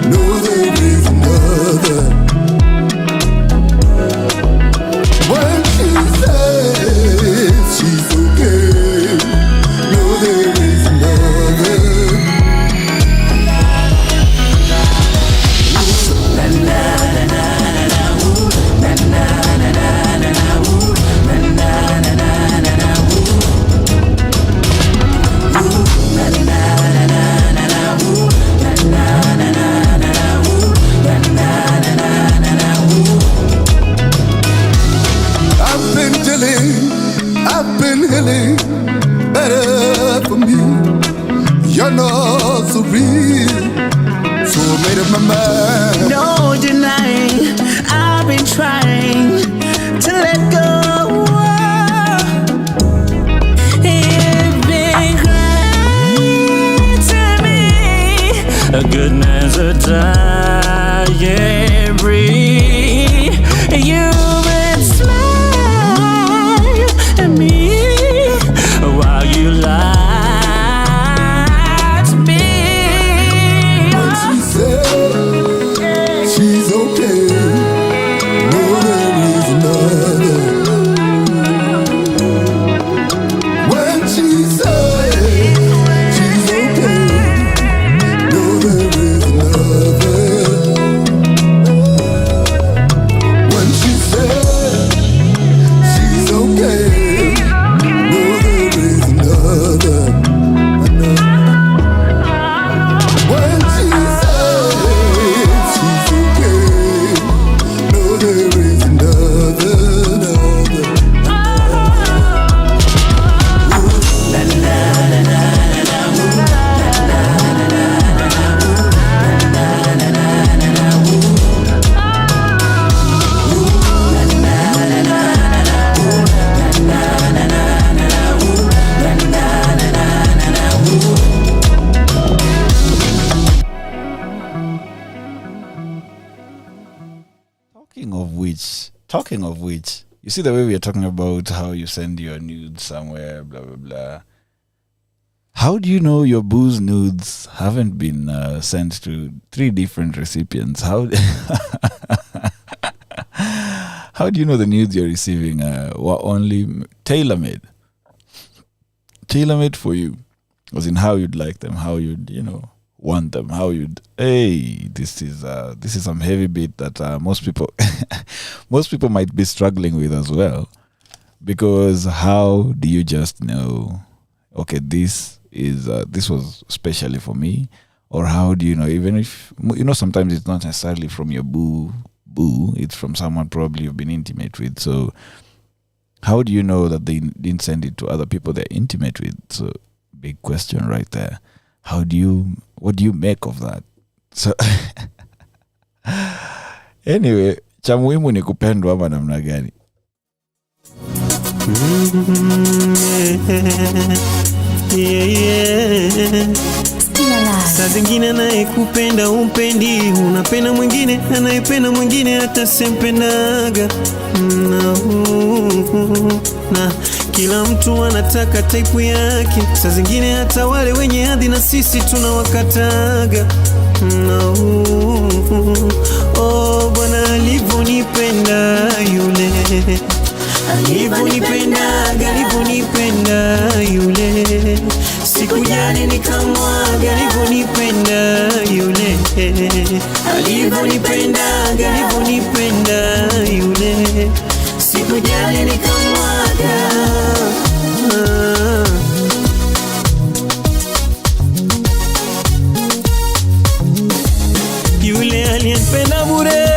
no, there is another. When she says she's okay, no, there is another. I've been dealing, I've been healing, better for me. You're not so real, so I made up my mind. No denying, I've been trying to let go. You've been crying to me, a goodness a dying breed. You've been smiling at me while you lie to me. When she said she's okay, no, there is another. When she said she's okay, no, there is another. When she said she's okay, no, there is another. When she said she's okay, no, there is another. Talking of which, you see the way we are talking about how you send your nudes somewhere, blah, blah, blah. How do you know your booze nudes haven't been sent to 3 different recipients? How do you know the nudes you're receiving were only tailor-made? Tailor-made for you. As in how you'd like them, how you'd, want them, how you'd, hey, this is some heavy beat that most people most people might be struggling with as well. Because how do you just know, okay, this was specially for me? Or how do you know, even if, sometimes it's not necessarily from your boo, it's from someone probably you've been intimate with. So how do you know that they didn't send it to other people they're intimate with? So big question right there. What do you make of that? So anyway, cha muhimu ni kupendwa ama namna gani? Saa zingine anayekupenda umpendi, unapenda mwingine anayependa mwingine hata sempendaga. Na kila mtu anataka type yake, saa zingine hata wale wenye hadhi na sisi tunawakataga. Bwana alivyonipenda yule, alivyonipenda yule, sikujali nikamwaga. Alivyonipenda yule, alivyonipenda yule, sikujali nikamwaga. Yule aliyempenda bure,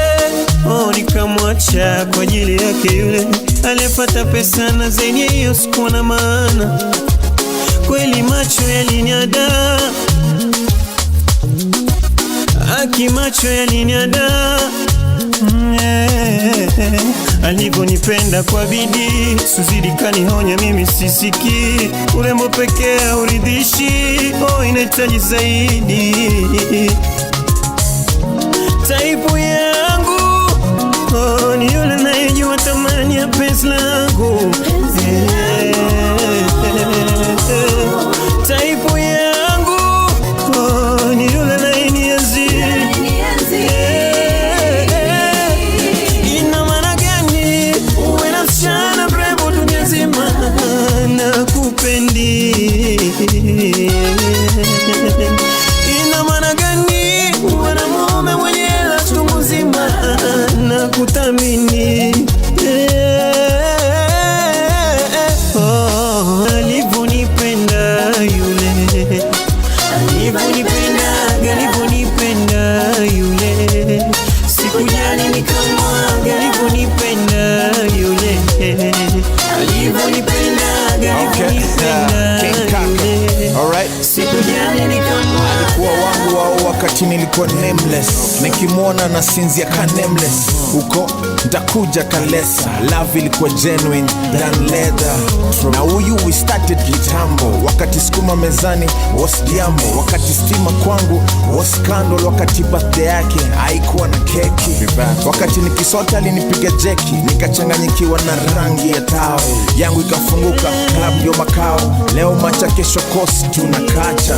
nikamwacha kwa ajili yake. Yule aliyepata pesa na zenye hiyo sikuwa na maana. Kweli macho yaliniada, macho yaliniada. Alivyonipenda kwa bidii, suzidi kanihonya mimi sisiki. Urembo pekee hauridhishi, inahitaji zaidi. Type yangu ni yule anayejua thamani ya penzi langu. Type yangu ni yule anayenienzi. Ina maana gani uwe na msichana mrembo dunia nzima na kupendi? Ina maana gani uwe na mume mwenye hela chungu nzima na kuthamini? Alivyonipenda yule, alivyonipenda yule, sikujali nikamwaga. Alivyonipenda yule, alivyonipenda yule, sikujali nikamwaga. Alikuwa wangu wao wakati nilikuwa nameless, nikimwona na sinzia ka nameless. Huko nitakuja Kalesa, love ilikuwa genuine than leather. Na huyu we started kitambo, wakati skuma mezani was jambo, wakati stima kwangu was scandal, wakati birthday yake haikuwa na keki, wakati nikisota alinipiga jeki, nikachanganyikiwa na rangi ya tao yangu ikafunguka, club ndio makao. Leo macha kesho kosi tunakacha,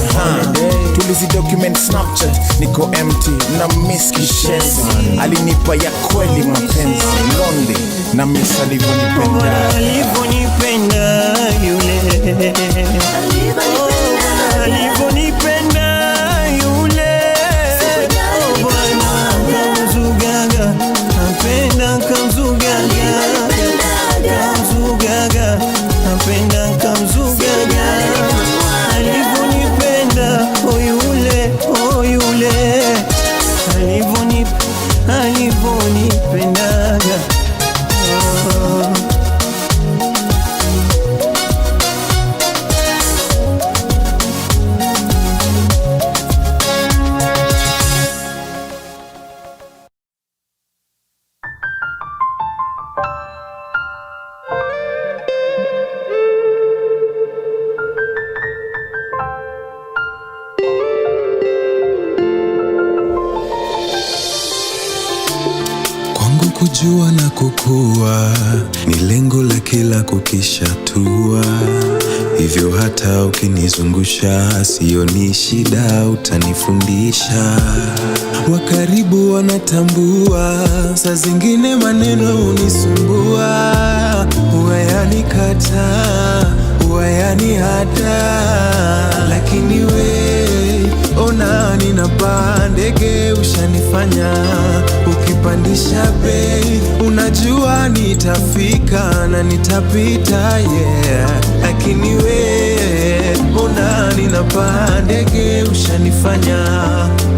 tulizi document Snapchat, niko empty na miss kishenzi. Alinipa ya kweli mapenzi, lonely na miss alivyonipenda. Alivyonipenda yule, alivyonipenda yule, bwana kamzugaga, napenda kamzugaga, napenda kamzugaga. Alivyonipenda yule, alivyonipendaga. Kujua na kukua ni lengo la kila kukishatua, hivyo hata ukinizungusha sioni shida, utanifundisha. Wakaribu wanatambua, saa zingine maneno unisumbua, uyanikata, uyanihata, lakini we ona ninapaa ndege, ushanifanya ukipandisha bei unajua nitafika na nitapita, yeah. Lakini we mbona ninapaa ndege, ushanifanya.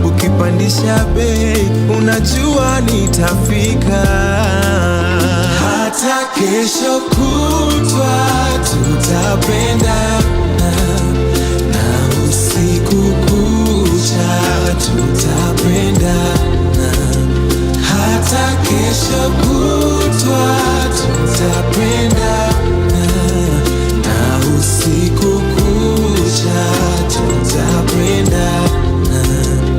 Ukipandisha bei unajua nitafika. Hata kesho kutwa tutapendana, na usiku kucha tutapendana. Hata kesho kutwa tutapendana, na usiku kucha tutapendana.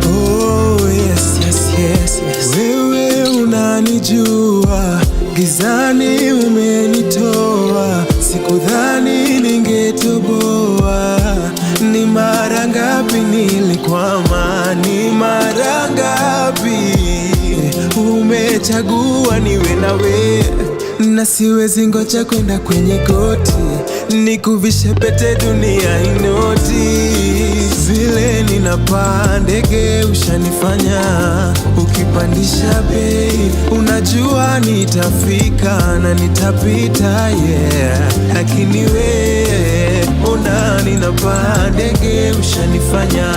Oh yes, yes, yes, yes. Wewe unanijua, gizani umenitoa, sikudhani ningetoboa. Ni mara ngapi nilikwama, ni mara ngapi umechagua niwe nawe, na siwezi ngoja kwenda kwenye goti nikuvishe pete dunia inoti. Vile ninapaa ndege ushanifanya. Ukipandisha bei unajua nitafika na nitapita, yeah. Lakini we ona ninapaa ndege ushanifanya.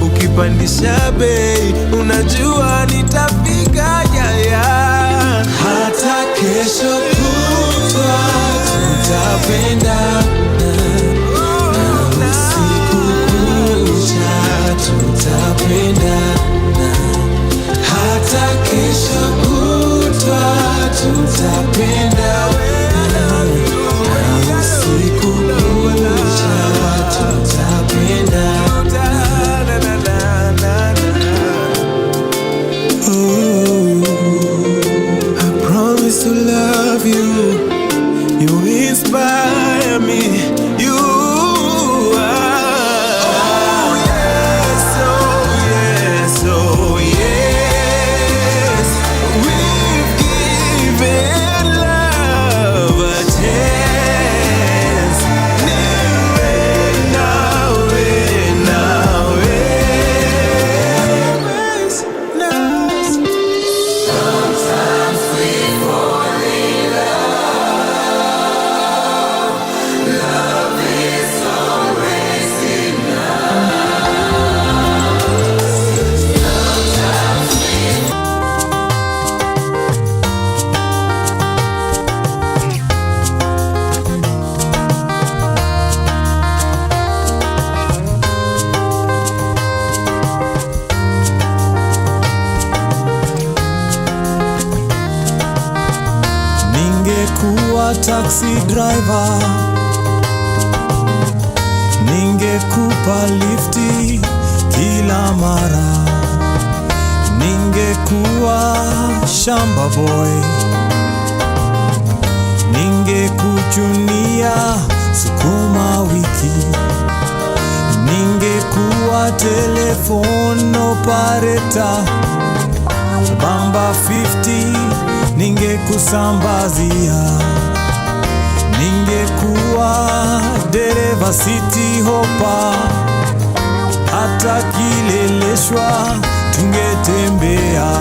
Ukipandisha bei unajua nitafika, yeah, yeah. Hata kesho kutwa tutapendana, na usiku kucha tutapendana. Hata kesho kutwa tutapendana, na usiku kucha tutapendana. I promise to love you. You inspire me. You are. Oh yes, oh yes, oh yes. We've given love a chance. Sometimes we fall in love is always enough. Ningekuwa taxi driver, ningekupa lifti kila mara. Ningekuwa shamba boy, ningekuchunia sukuma wiki. Ningekuwa telephone operator, bamba 50 ningekusambazia. Ningekuwa dereva city hopper, hata Kileleshwa tungetembea.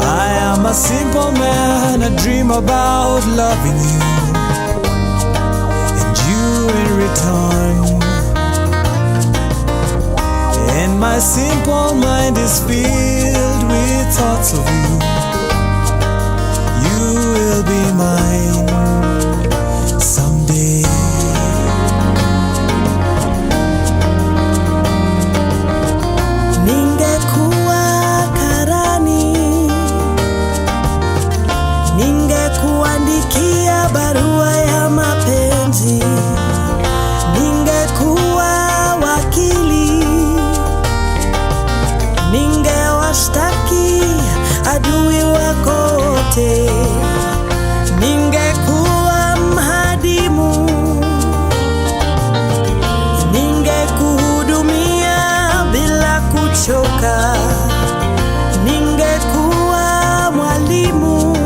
I am a simple man, I dream about loving you, and you in return. And my simple mind is filled with thoughts of you. You will be mine someday. Ningekuwa karani, ningekuandikia barua ya mapenzi. Ningekuwa wakili, ningewashtaki adui wako wote. Ningekuwa mhadimu, ningekuhudumia bila kuchoka. Ningekuwa mwalimu,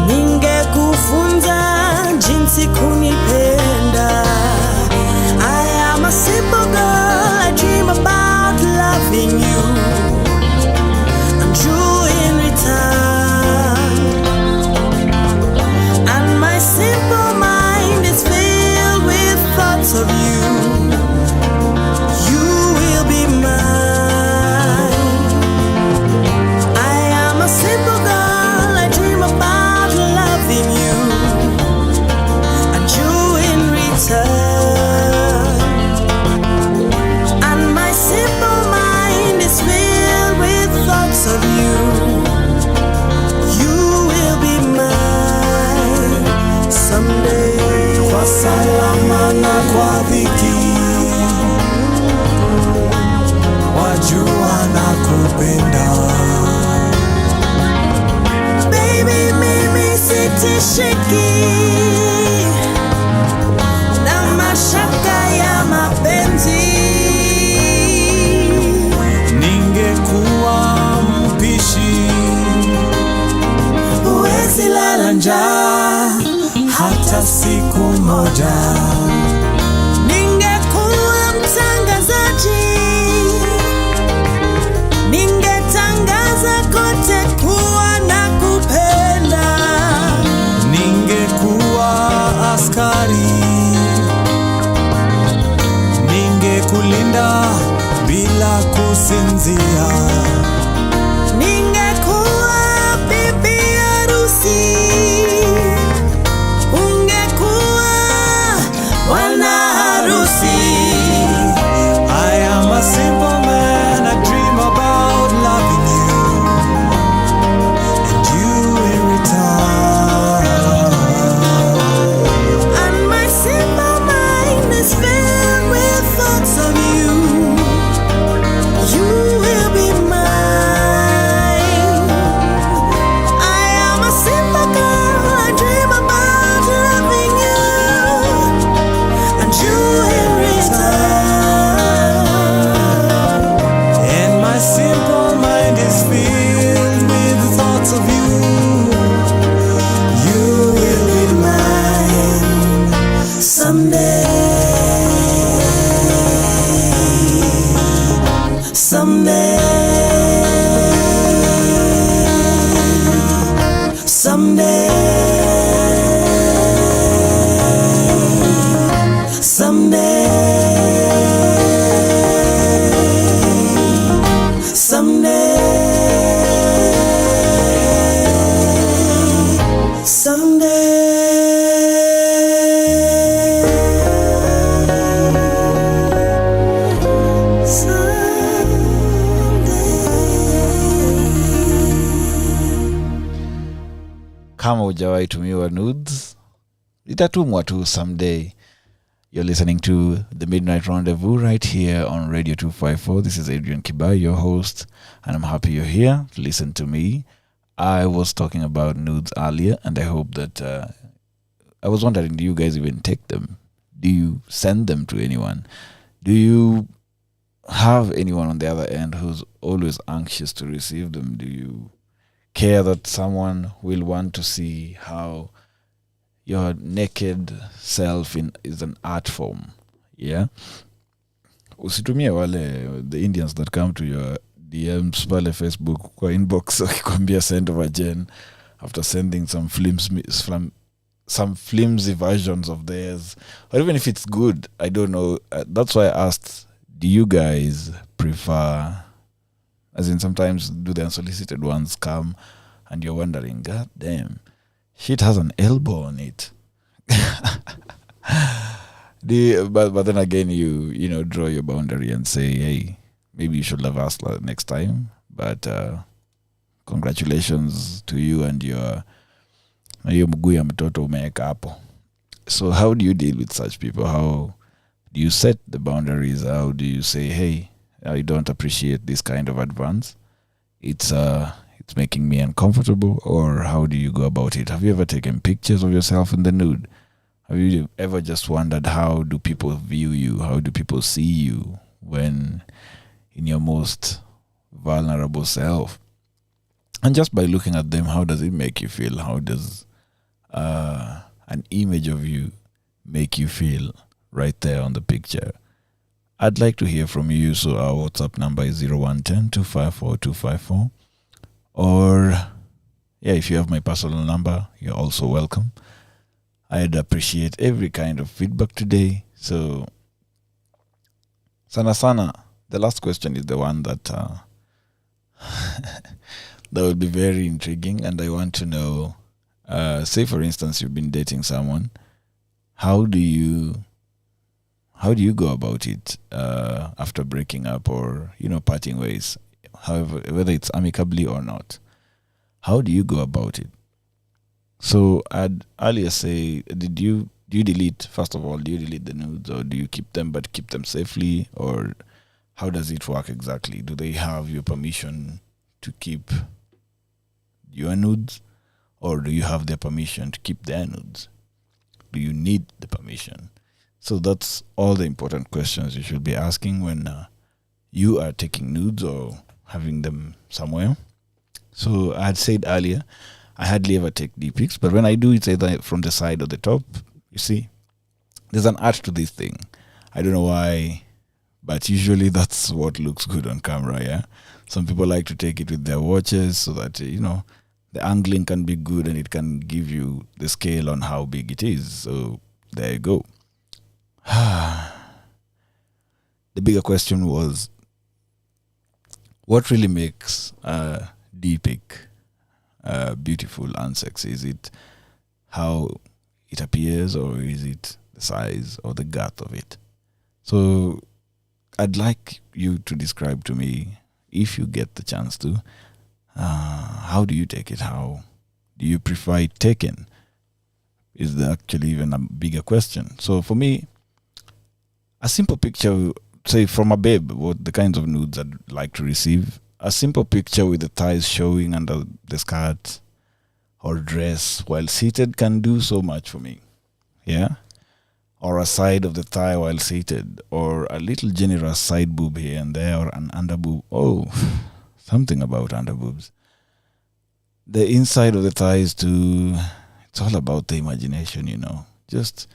ningekufunza jinsi kunipenda. I am a simple girl, I dream about loving you, sishiki na mashaka ya mapenzi. Ningekuwa mpishi, Huwezi lala njaa hata siku moja. Ningekuwa mtangazaji, ningetangaza kote kuwa na kupenda. Ningekuwa askari, ningekulinda bila kusinzia. Ningekuwa bibi harusi, ungekuwa bwana harusi. I am a simple man, I dream about loving you, and you in return. And my simple mind is filled with thoughts of you. You will be mine. I am a simple girl, I dream about loving you, and you in return. And my simple mind is filled with the thoughts of you. You will be mine Someday, someday, someday, someday, someday, Kama hujawahi tumiwa nudes, itatumwa tu someday. You're listening to The Midnight Rendezvous right here on Radio 254. This is Adrian Kibai, your host, and I'm happy you're here to listen to me. I was talking about nudes earlier, and I hope that I was wondering, do you guys even take them? Do you send them to anyone? Do you have anyone on the other end who's always anxious to receive them? Do you care that someone will want to see how your naked self is an art form? Yeah. Usitumie wale the Indians that come to your DMs pale Facebook kwa inbox wakikwambia send over Jen after sending some flimsy versions of theirs, or even if it's good, I don't know. That's why I asked, do you guys prefer, as in sometimes do the unsolicited ones come and you're wondering, god damn, shit has an elbow on it. But then again, you know, draw your boundary and say, hey, maybe you should have asked next time. But congratulations to you and your mguu ya mtoto umeweka hapo. So how do you deal with such people? How do you set the boundaries? How do you say, hey, I don't appreciate this kind of advance? It's making me uncomfortable. Or how do you go about it? Have you ever taken pictures of yourself in the nude? Have you ever just wondered, how do people view you? How do people see you when in your most vulnerable self? And just by looking at them, how does it make you feel? How does an image of you make you feel right there on the picture? I'd like to hear from you. So our WhatsApp number is 0110-254-254. Or, yeah, if you have my personal number, you're also welcome. I'd appreciate every kind of feedback today. So, sana, the last question is the one that that would be very intriguing, and I want to know, say for instance you've been dating someone, how do you go about it after breaking up or, you know, parting ways, however, whether it's amicably or not? How do you go about it? So I'd earlier say, do you delete, first of all, do you delete the nudes, or do you keep them but keep them safely, or how does it work exactly? Do they have your permission to keep your nudes, Or do you have their permission to keep their nudes? Do you need the permission? So that's all the important questions you should be asking when you are taking nudes or having them somewhere. So I had said earlier, I hardly ever take dick pics, but when I do, it's either from the side or the top. You see, there's an art to this thing. I don't know why, but usually that's what looks good on camera, yeah? Some people like to take it with their watches so that, the angling can be good and it can give you the scale on how big it is. So there you go. The bigger question was, what really makes a D-pic beautiful and sexy? Is it how it appears, or is it the size or the girth of it? So I'd like you to describe to me, if you get the chance to, how do you take it? How do you prefer it taken? Is there actually even a bigger question? So for me, a simple picture, say from a babe, what the kinds of nudes I'd like to receive. A simple picture with the thighs showing under the skirt or dress while seated can do so much for me. Yeah? Or a side of the thigh while seated, or a little generous side boob here and there, or an under boob. Oh, something about under boobs. The inside of the thighs too. It's all about the imagination, Just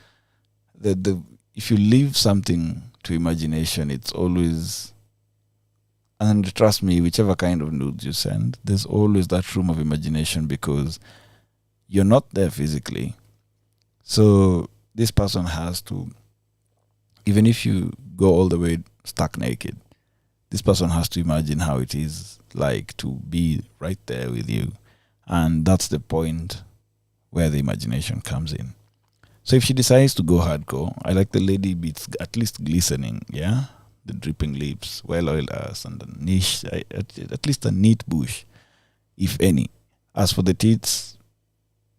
if you leave something to imagination, it's always, and trust me, whichever kind of nudes you send, there's always that room of imagination because you're not there physically. So this person has to, even if you go all the way stark naked, this person has to imagine how it is like to be right there with you. And that's the point where the imagination comes in. So if she decides to go hardcore, I like the lady beats at least glistening, yeah? The dripping lips, well-oiled ass, and a niche, at least a neat bush, if any. As for the tits,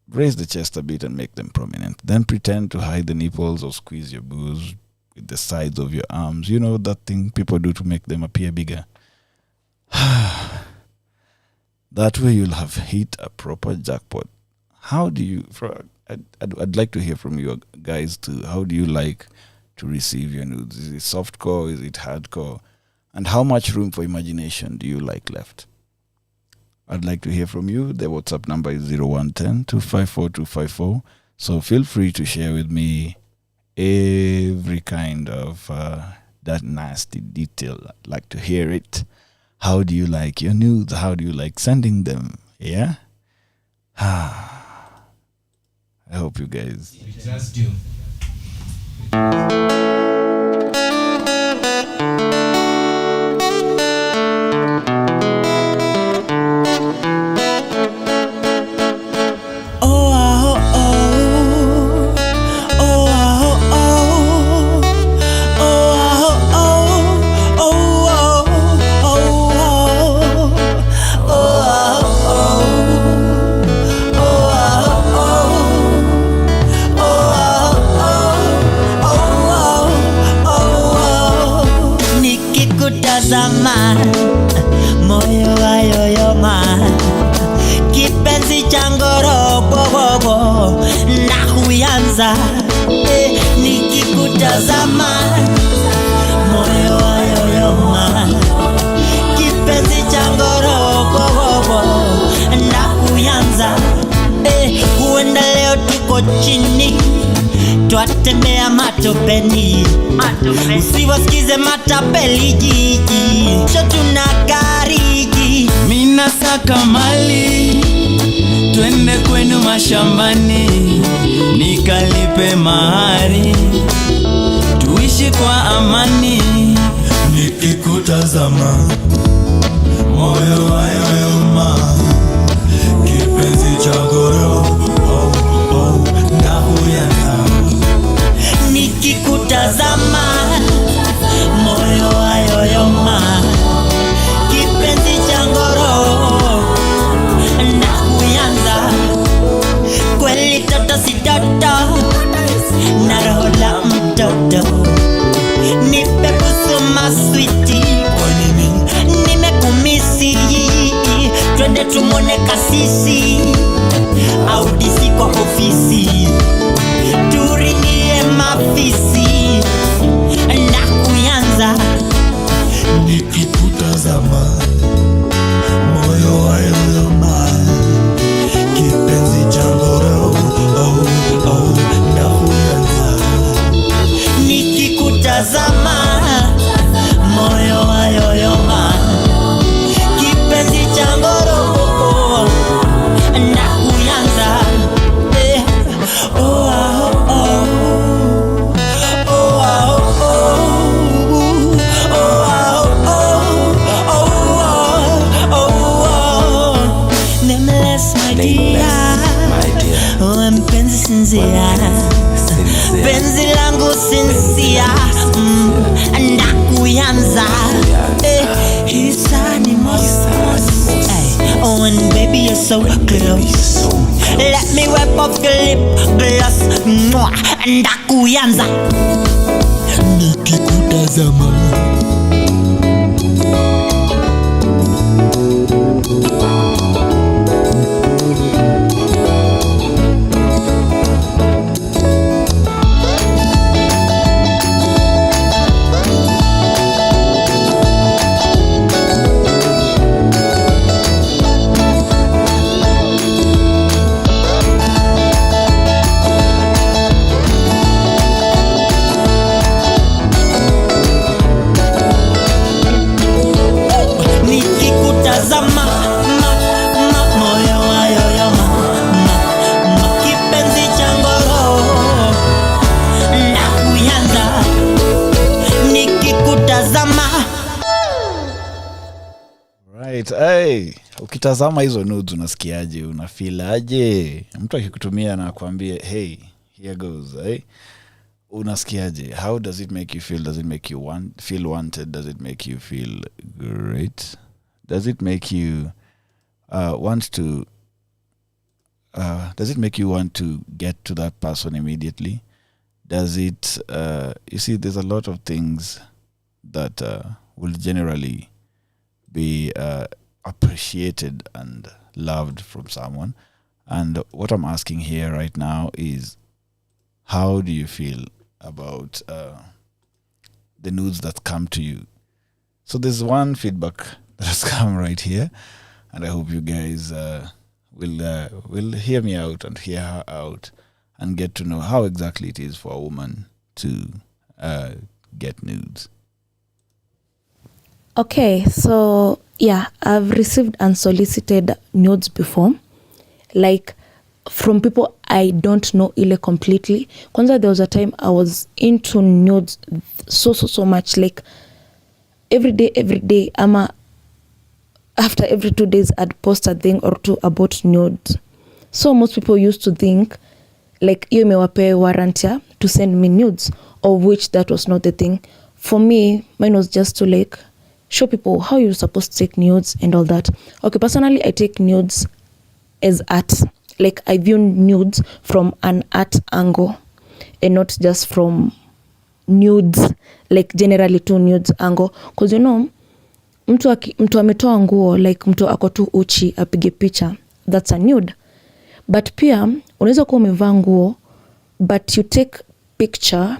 raise the chest a bit and make them prominent. Then pretend to hide the nipples or squeeze your boobs with the sides of your arms. You know that thing people do to make them appear bigger. That way you'll have hit a proper jackpot. How do you... I'd like to hear from you guys too. How do you like to receive your nudes? Is it softcore? Is it hardcore? And how much room for imagination do you like left? I'd like to hear from you. The WhatsApp number is 0110-254-254. So feel free to share with me every kind of that nasty detail. I'd like to hear it. How do you like your nudes? How do you like sending them? Yeah? I hope you guys. Just do. Moyo wayoyoma, kipenzi changoro bobobo na huyanza, nikikutazama. Moyo wayoyoma, kipenzi changoro bobobo na huyanza, huenda leo tuko chini, twatembea matopeni, usiwasikize matapeli jiji, sho tuna gariji. Mina saka mali, twende kwenu mashambani, nikalipe mahari, tuishi kwa amani. Nikikutazama, moyo wayoyoma, kipenzi changoro na huyanza. Nikikutazama, moyo wayoyoma, kipenzi changoro na huyanza. Kweli toto si toto, na roho la mtoto. Nipe busu maswiti, nimekumisi, twende tumo dear, oh mpenzi sinzia, penzi langu sinzia, ndakuyanza, hisani mosa. Oh, and baby, you're so close. Let me wipe off your lip gloss. Ndakuyanza. Nikikutazama Hey, ukitazama hizo nudes unasikiaje? Unafeel aje? Mtu akikutumia na kuambia hey, here goes, hey? Unasikiaje? How does it make you feel? Does it make you feel wanted? Does it make you feel great? Does it make you want to get to that person immediately? Does it you see, there's a lot of things that will generally be appreciated and loved from someone. And what I'm asking here right now is, how do you feel about the nudes that come to you? So there's one feedback that has come right here, and I hope you guys will hear me out and hear her out and get to know how exactly it is for a woman to get nudes. Okay, so yeah, I've received unsolicited nudes before, like from people I don't know ile completely. Kwanza, there was a time I was into nudes so much, like every day, ama after every 2 days I'd post a thing or two about nudes. So most people used to think like you mewape warrant ya to send me nudes, of which that was not the thing. For me, mine was just to like show people how you're supposed to take nudes and all that. Okay, personally, I take nudes as art. Like, I view nudes from an art angle and not just from nudes, like generally to nudes angle. Because you know, mtu ametoa nguo, like mtu ako tu uchi apige picha, that's a nude. But pia unaweza kuwa umevaa nguo, but you take picture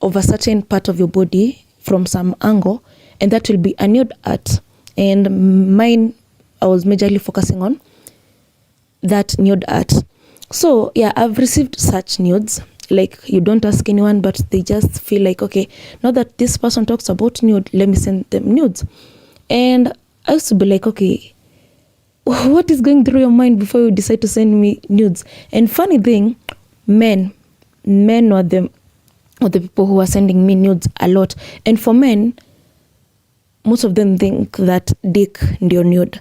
of a certain part of your body from some angle, and that will be a nude art. And mine, I was majorly focusing on that nude art. So yeah, I've received such nudes. Like, you don't ask anyone, but they just feel like, okay, now that this person talks about nude, let me send them nudes. And I used to be like, okay, what is going through your mind before you decide to send me nudes? And funny thing, men were the people who are sending me nudes a lot. And for men, most of them think that dick ndio nude.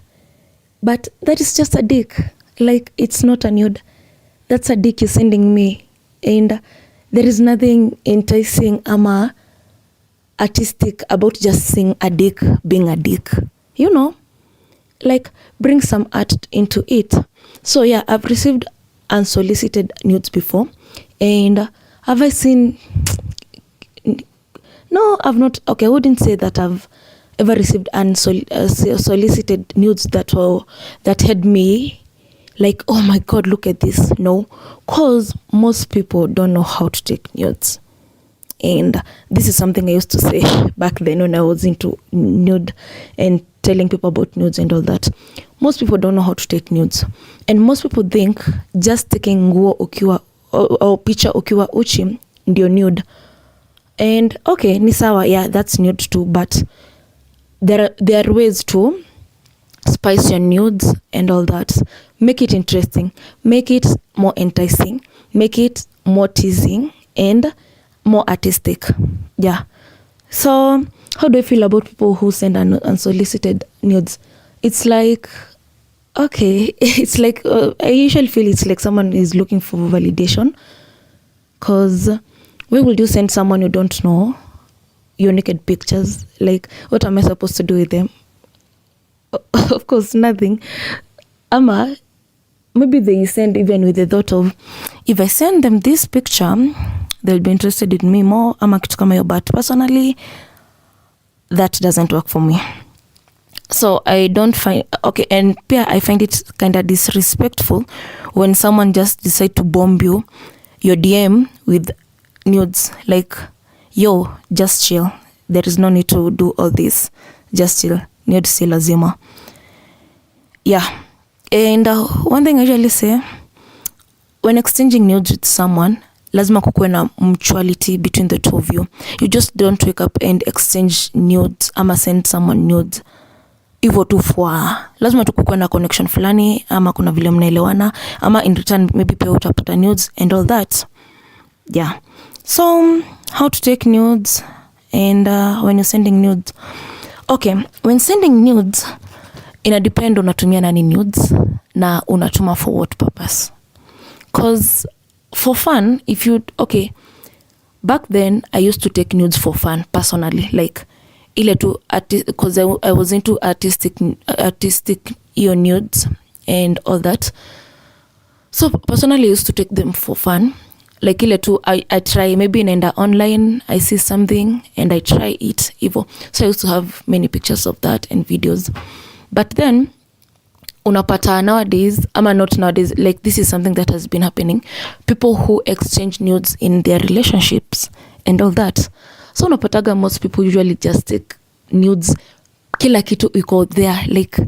But that is just a dick. Like, it's not a nude. That's a dick you're sending me. And there is nothing enticing ama artistic about just seeing a dick being a dick. You know? Like, bring some art into it. So yeah, I've received unsolicited nudes before. And have I seen... No, I've not. Okay, I wouldn't say that I've ever received unsolicited nudes that had me like, oh my God, look at this. No, because most people don't know how to take nudes. And this is something I used to say back then when I was into nude and telling people about nudes and all that. Most people don't know how to take nudes. And most people think just taking nguo ukiwa or picha ukiwa uchi ndio nude. And okay, ni sawa, yeah, that's nude too, but there are ways to spice your nudes and all that. Make it interesting, make it more enticing, make it more teasing and more artistic. Yeah. So how do I feel about people who send unsolicited nudes? It's like okay, it's like I usually feel it's like someone is looking for validation, because why would you send someone you don't know your naked pictures? Like, what am I supposed to do with them? Of course, nothing. Ama maybe they send even with the thought of, if I send them this picture, they'll be interested in me more, ama kitu kama hiyo. But personally, that doesn't work for me. So I don't find, okay, and pia I find it kind of disrespectful when someone just decide to bomb you your DM with nudes. Like, yo, just chill, there is no need to do all this, just chill, nudes si lazima. Yeah. And one thing I usually say, when exchanging nudes with someone, lazima kukuwe na mutuality between the two of you. You just don't wake up and exchange nudes ama send someone nudes hivyo tu fwa. Lazima tukukuwe na connection fulani, ama kuna vile mnaelewana, ama in return maybe pia utapata nudes and all that. Yeah. So how to take nudes and when you're sending nudes. Okay, when sending nudes, ina depend unatumia nani nudes na unatuma for what purpose. Cause for fun, if you, okay, back then I used to take nudes for fun personally, like ile tu because I was into artistic your nudes and all that. So personally I used to take them for fun, like ile tu I try, maybe naenda online, I see something and I try it hivyo. So I used to have many pictures of that and videos. But then unapata nowadays, ama not nowadays, like this is something that has been happening, people who exchange nudes in their relationships and all that. So unapataga most people usually just take nudes, kila kitu iko there, like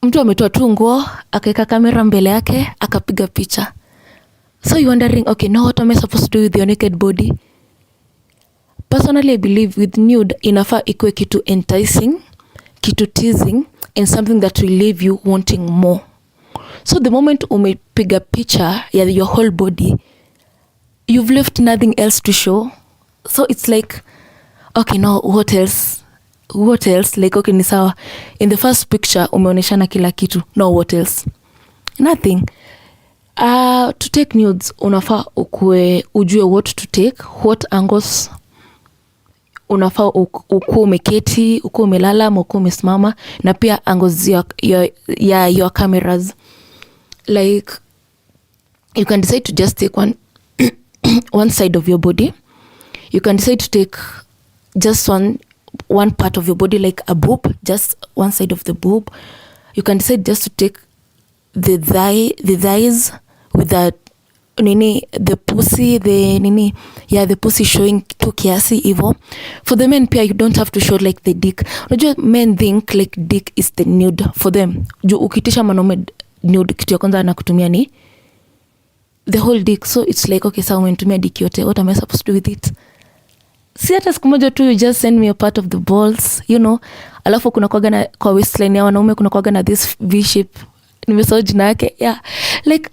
mtu ametoa tu nguo akaeka kamera mbele yake akapiga picha. So you wondering, okay, now what am I supposed to do with your naked body? Personally I believe with nude inafaa ikuwe kitu enticing, kitu teasing, and something that will leave you wanting more. So the moment umepiga picha ya your whole body, you've left nothing else to show. So it's like, okay, now what else? Like, okay, ni sawa, in the first picture umeoneshana kila kitu, now what else? Nothing. To take nudes unafaa ujue what to take, what angles unafaa ukuwe umeketi, ukuwe umelala, ama ukuwe umesimama, na pia angles ya your cameras. Like, you can decide to just take one side of your body. You can decide to take just one part of your body, like a boob, just one side of the boob. You can decide just to take the thighs with the pussy, the pussy showing tu kiasi hivyo. For the men pia, you don't have to show like the dick. Unajua men think like dick is the nude for them. Ukitisha mwanaume nude, kitu ya kwanza anakutumia ni the whole dick. So it's like, okay, sawa, umenitumia dick yote, what am I supposed to do with it? Si hata siku moja tu you just send me a part of the balls, you know. Alafu kuna kuwaga na kwa waistline ya wanaume kuna kuwaga na this V shape, nimesahau jina yake. Yeah, like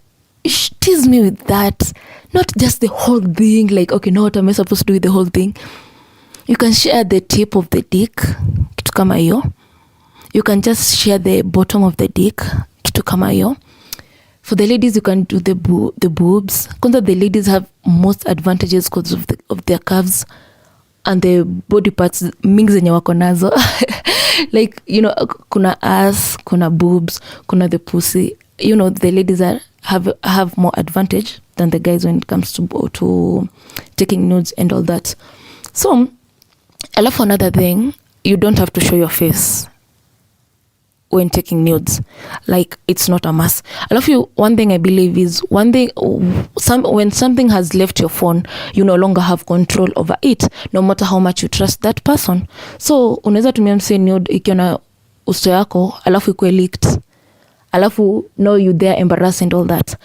tease me with that, not just the whole thing. Like, okay, now what am I supposed to do with the whole thing? You can share the tip of the dick, kitu kama hiyo. You can just share the bottom of the dick, kitu kama hiyo. For the ladies, you can do the boobs. Kwanza the ladies have most advantages because of their curves and the body parts mingi zenye wako nazo. Like, you know, kuna ass, kuna boobs, kuna the pussy. You know, the ladies have more advantage than the guys when it comes to taking nudes and all that. So, alafu another thing, you don't have to show your face when taking nudes. Like, it's not a must. Alafu, one thing I believe is, when something has left your phone, you no longer have control over it, no matter how much you trust that person. So unaweza tumia mse nude ikiwa na uso yako, alafu ikuwe leaked, alafu no you there embarrassed and all that.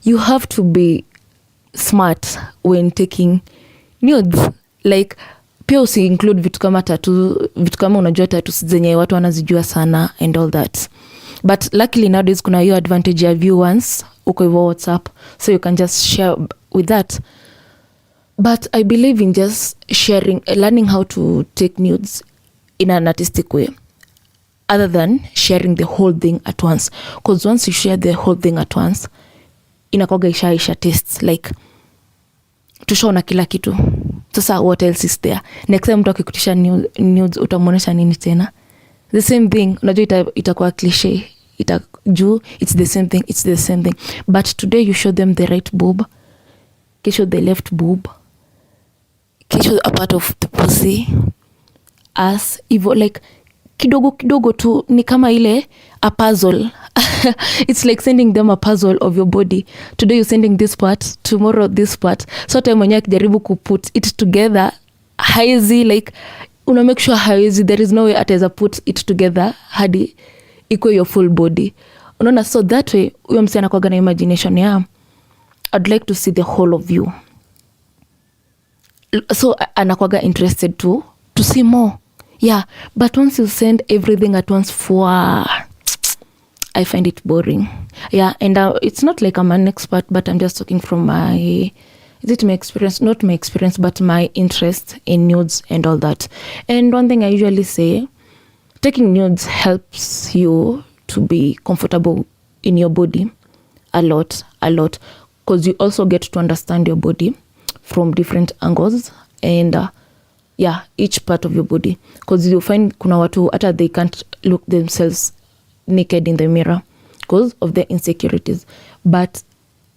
You have to be smart when taking nudes. Like, pia usi include vitu kama unajua tattoos zenye watu wanazijua sana and all that. But luckily nowadays kuna hiyo advantage ya view once uko hivyo WhatsApp, so you can just share with that. But I believe in just learning how to take nudes in an artistic way. other than sharing the whole thing at once, because once you share the whole thing at once inakoga isha tastes like tushaona kila kitu. Sasa what else is there? Next time mtu akikutisha nudes utamuonesha nini tena? The same thing. Unajua itakuwa cliche. It's the same thing. But today you show them the right boob, kesho the left boob, kesho a part of the pussy, ass, hivyo like kidogo tu, ni kama ile a puzzle. It's like sending them a puzzle of your body. Today you're sending this part, tomorrow this part. So time mwenye akijaribu kuput it together haizi, like una make sure haizi, there is no way ataweza put it together hadi iko your full body. Unaona, so that way huyo msee anakuwa na imagination I'd like to see the whole of you. So anakuwa interested to see more. Yeah, but once you send everything at once, I find it boring. Yeah, and it's not like I'm an expert, but I'm just talking from my experience, not my experience, but my interest in nudes and all that. And one thing I usually say, taking nudes helps you to be comfortable in your body a lot, because you also get to understand your body from different angles and each part of your body, because you find kuna watu hata they can't look themselves naked in the mirror because of their insecurities, but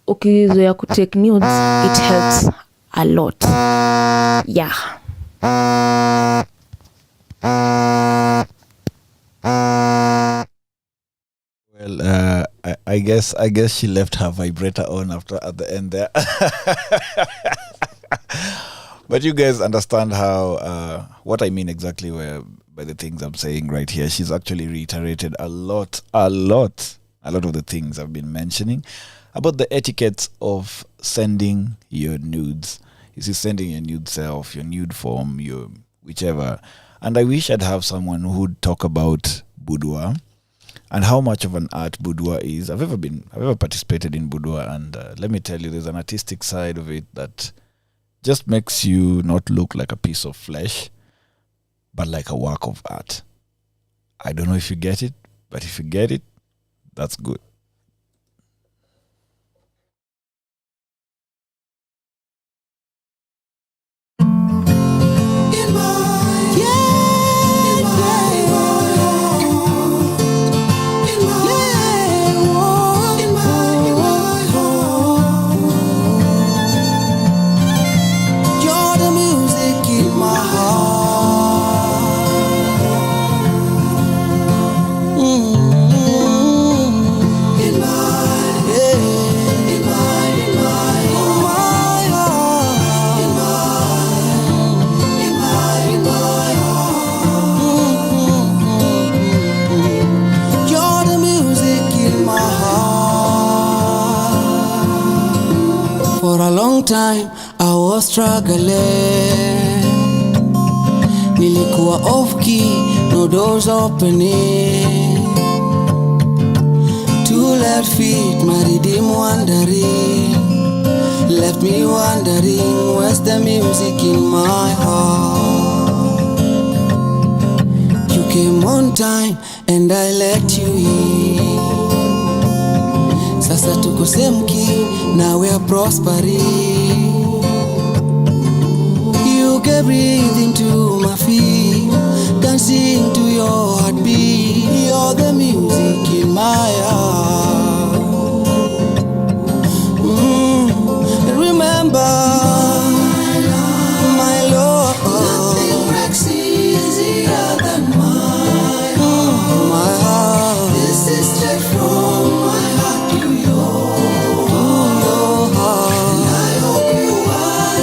ukizoea kutake nudes it helps a lot. Well, I guess she left her vibrator on at the end there. But you guys understand how what I mean exactly by the things I'm saying right here. She's actually reiterated a lot of the things I've been mentioning about the etiquette of sending your nudes. You see, sending your nude self, your nude form, your whichever. And I wish I'd have someone who would talk about boudoir and how much of an art boudoir is. I've ever participated in boudoir, and let me tell you, there's an artistic side of it that just makes you not look like a piece of flesh, but like a work of art. I don't know if you get it, but if you get it, that's good. For a long time I was struggling, nilikuwa off key, no doors opening, two left feet, my rhythm wandering, left me wondering, where's the music in my heart? You came on time and I let you in. Sasa tuko same key, now we are prospering. You can breathe into my feet, dancing to your heartbeat. You're the music in my heart. Remember, my love, nothing breaks easier than my heart. My heart. This is straight from my heart to your heart. And I hope you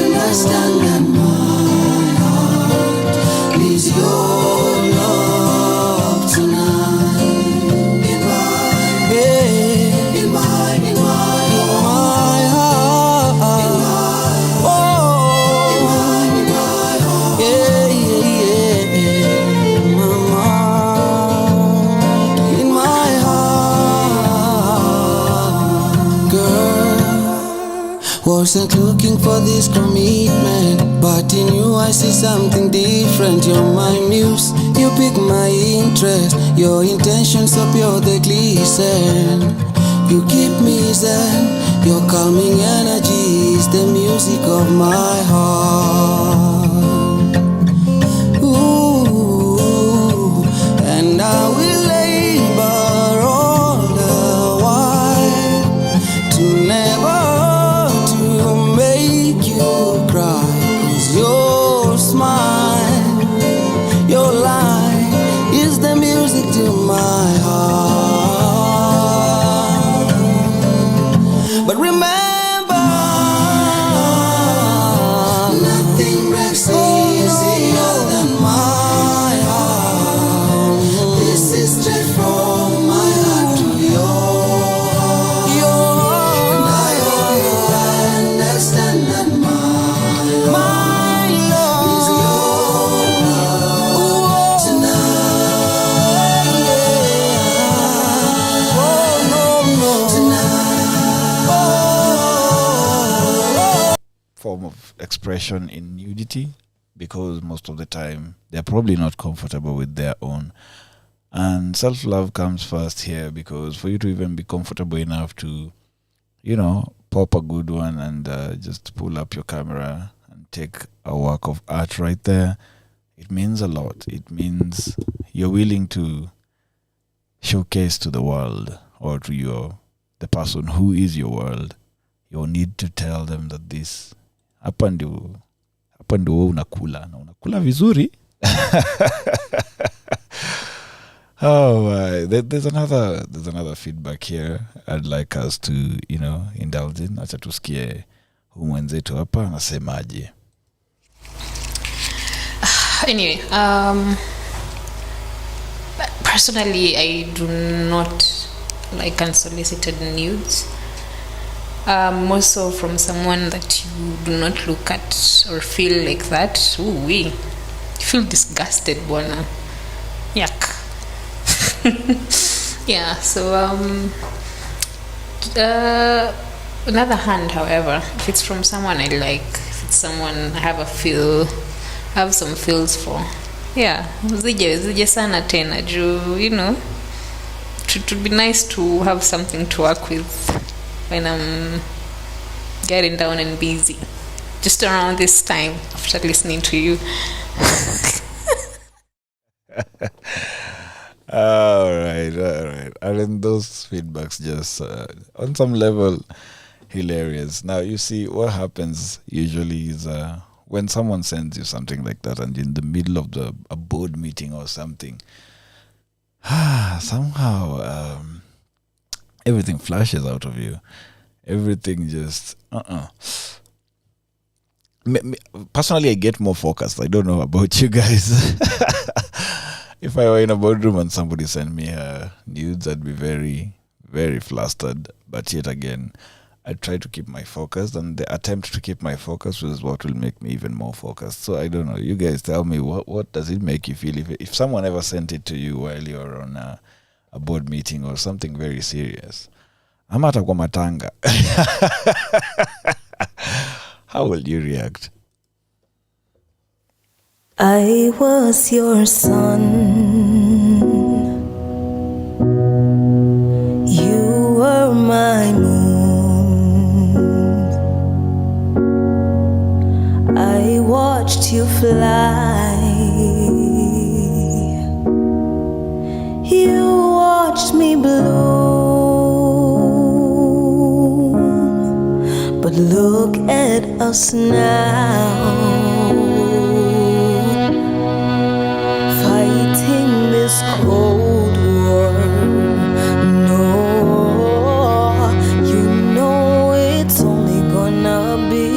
understand that my heart needs your love tonight. In my Wasn't looking for this commitment, but in you I see something different. You're my muse, you pick my interest. Your intentions so pure they glisten. You keep me zen, your calming energy is the music of my heart. Ooh, and I will labor all the while to never cry, 'cause your smile, your light is the music to my heart. But remember, nothing breaks easier than my heart. This is straight from my heart to yours. And I hope you understand that my love is your love tonight. Yeah. Oh no, no. Tonight. Oh. Form of expression in nudity, because most of the time they're probably not comfortable with their own. And self-love comes first here, because for you to even be comfortable enough to, pop a good one and just pull up your camera and take a work of art right there, it means a lot. It means you're willing to showcase to the world, or to the person who is your world, you need to tell them that this hapa ndio unakula na unakula vizuri. There's another feedback here I'd like us to indulge in. Acha tusikie huyu mwenzetu hapa anasemaje. Anyway, personally I do not like unsolicited nudes. More so from someone that you do not look at or feel like that. Ooh, you feel disgusted, bwana. Yuck. Yeah, so on the other hand, however, if it's from someone I like, if it's someone I have some feels for, yeah, zije sana tena juu, it would be nice to have something to work with when I'm getting down and busy, just around this time after listening to you. All right. And then those feedbacks just on some level hilarious. Now you see what happens usually is when someone sends you something like that, and in the middle of a board meeting or something, somehow everything flashes out of you. Everything just Personally, I get more focused. I don't know about you guys. If I were in a boardroom and somebody sent me nudes, I'd be very, very flustered. But yet again, I try to keep my focus, and the attempt to keep my focus is what will make me even more focused. So I don't know. You guys tell me, what does it make you feel if someone ever sent it to you while you're on a board meeting or something very serious? Amata kwa matanga. How will you react? I was your sun, you were my moon. I watched you fly, you watched me bloom. But look at us now, this cold war. No, you know it's only gonna be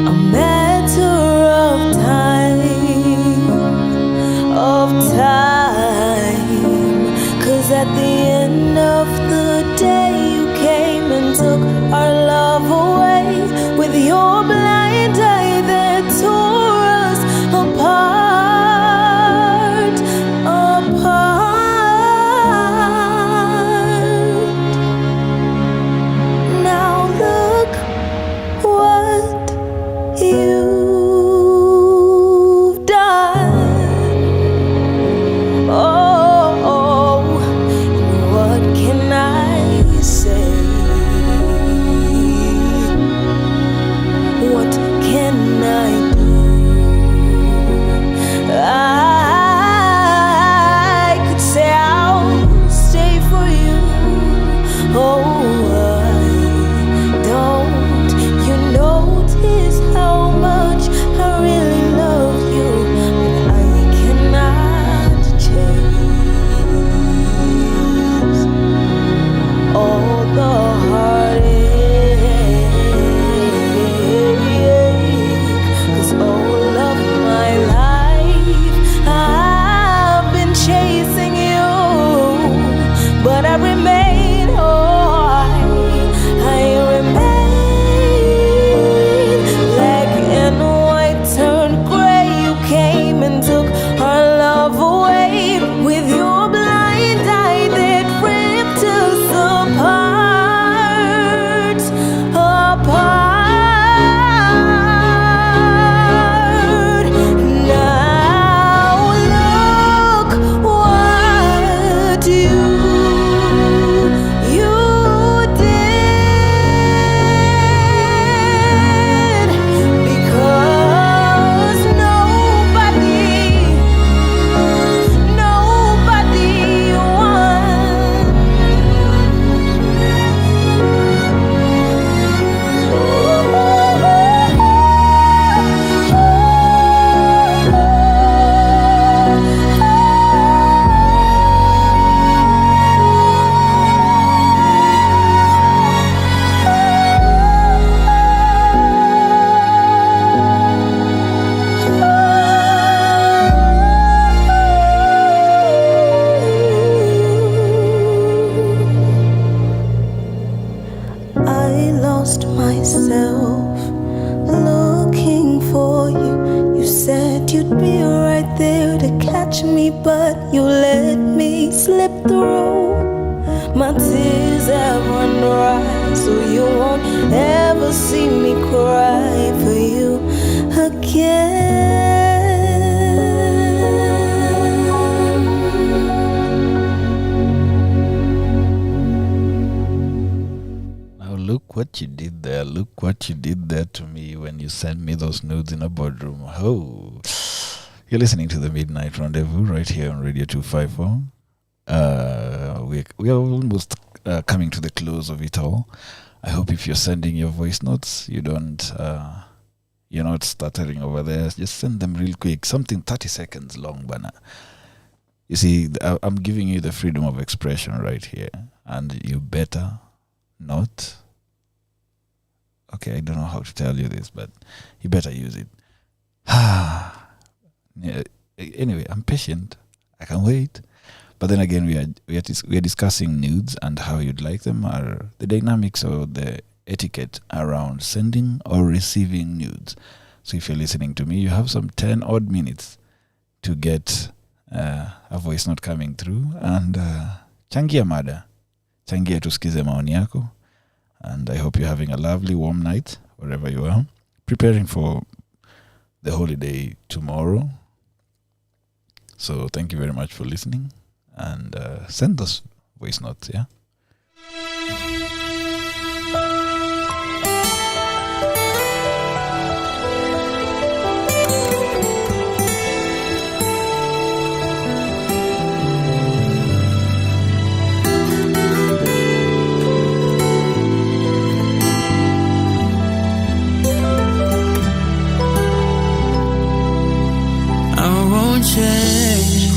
a matter of time, 'cause at the end of the day you came and took our love away with your you let me slip through. My tears have run dry, so you won't ever see me cry for you again. Now look what you did there. Look what you did there to me when you sent me those nudes in a boardroom. Oh, you're listening to the Midnight Rendezvous right here on Radio 254. We are almost coming to the close of it all. I hope if you're sending your voice notes, you're not stuttering over there. Just send them real quick, something 30 seconds long, bana. You see, I'm giving you the freedom of expression right here, and you better not. Okay, I don't know how to tell you this, but you better use it. Anyway, I'm patient. I can wait. But then again, we are discussing nudes and how you'd like them, or the dynamics or the etiquette around sending or receiving nudes. So if you're listening to me, you have some 10 odd minutes to get a voice note coming through, and changia mada, changia tusikize maoni yako. And I hope you're having a lovely warm night wherever you are, preparing for the holiday tomorrow. So thank you very much for listening. And send us voice notes, yeah? I won't change.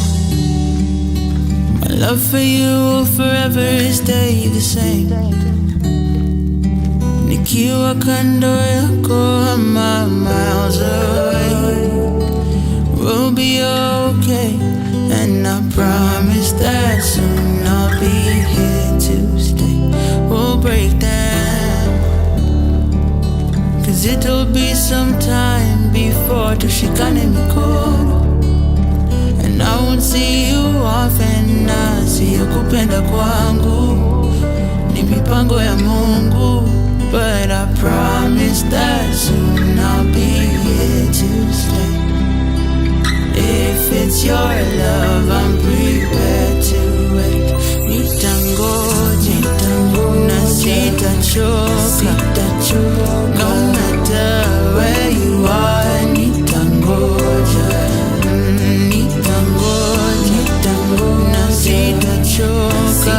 Love for you will forever stay the same. Nikiwa kando yako, I'm miles away. We'll be okay, and I promise that soon I'll be here to stay. We'll break down, 'cause it'll be some time before tushikane mikono. And I won't see you often, na siyo kupenda kwangu, ni mipango ya Mungu. But I promise that soon I'll be here to stay. If it's your love, I'm prepared to wait. Nitangoja, na sitachoka, no matter where you are. Nitangoja, na sitachoka,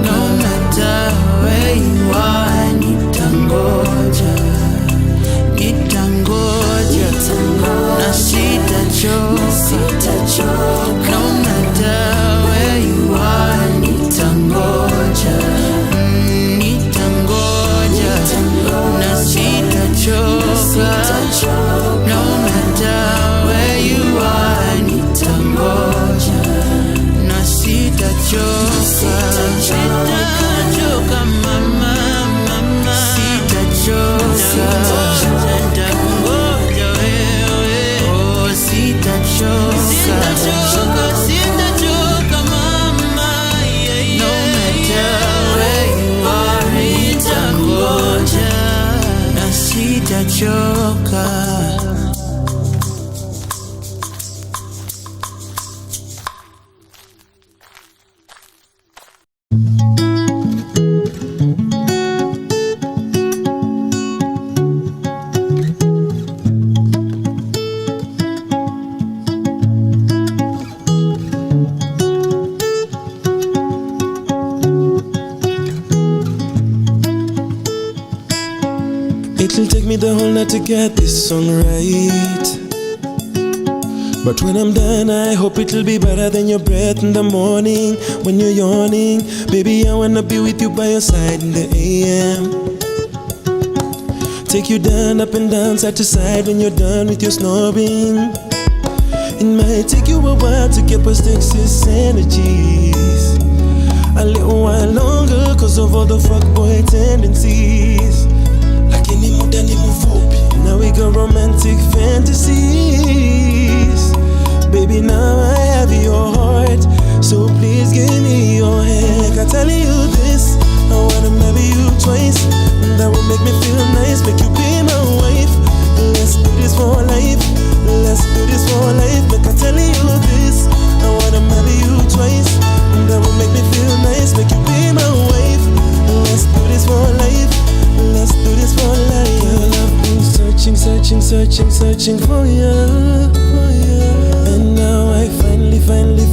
no matter where you are. Nitangoja, na sitachoka, no matter where you are. Nitangoja, na sitachoka, no matter where you are. Nitangoja, na sitachoka, sitachoka mama, sitachoka, nitangoja wewe, oh sitachoka, sitachoka mama, no matter where you are. Nitangoja, na sitachoka. It'll take me the whole night to get this song right, but when I'm done, I hope it'll be better than your breath in the morning when you're yawning. Baby, I wanna be with you by your side in the AM. Take you down, up and down, side to side when you're done with your snoring. It might take you a while to get past excess energies, a little while longer cause of all the fuckboy tendencies. Lakini muda ni mfupi, now we got romantic fantasies. Baby, now I have your heart, so please give me your hand. I tell you this, I wanna marry you twice. That will make me feel nice, make you be my wife. Let's do this for life, let's do this for life. Make I tell you this, I wanna marry you twice. That will make me feel nice, make you be my wife. Let's do this for life, let's do this for life. Girl, I've been searching, searching, searching, searching for you, for you. And now I finally found you.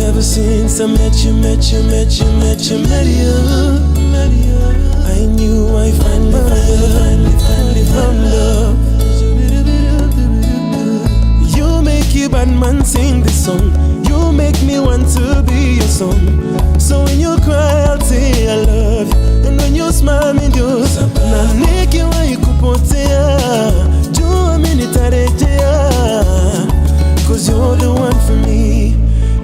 Ever since I met you, I knew I finally found love. You make your bad man sing this song. You make me want to be your son. So when you cry, I'll say I love you. And when you smile, me do. Na niki wa ikupotea. Jua mimi nitarejea. Cause you're the one for me.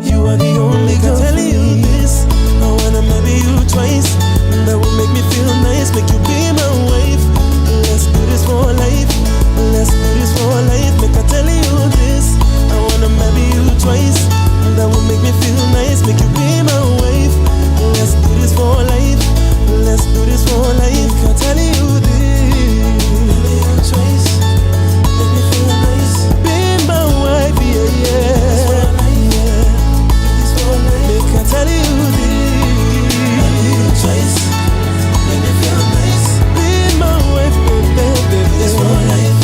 You are the only girl. I'm telling you this, I wanna marry you twice. That will make me feel nice, make you be my wife. Let's do this for life, let's do this for life. Make I tell you this, I wanna marry you twice. That will make me feel nice, make you be my wife. Let's do this for life, let's do this for life. Make I tell you this, twice, make me feel nice. Be my wife, yeah, yeah. Make I tell you this, twice, make me feel nice. Be my wife, baby, this for life,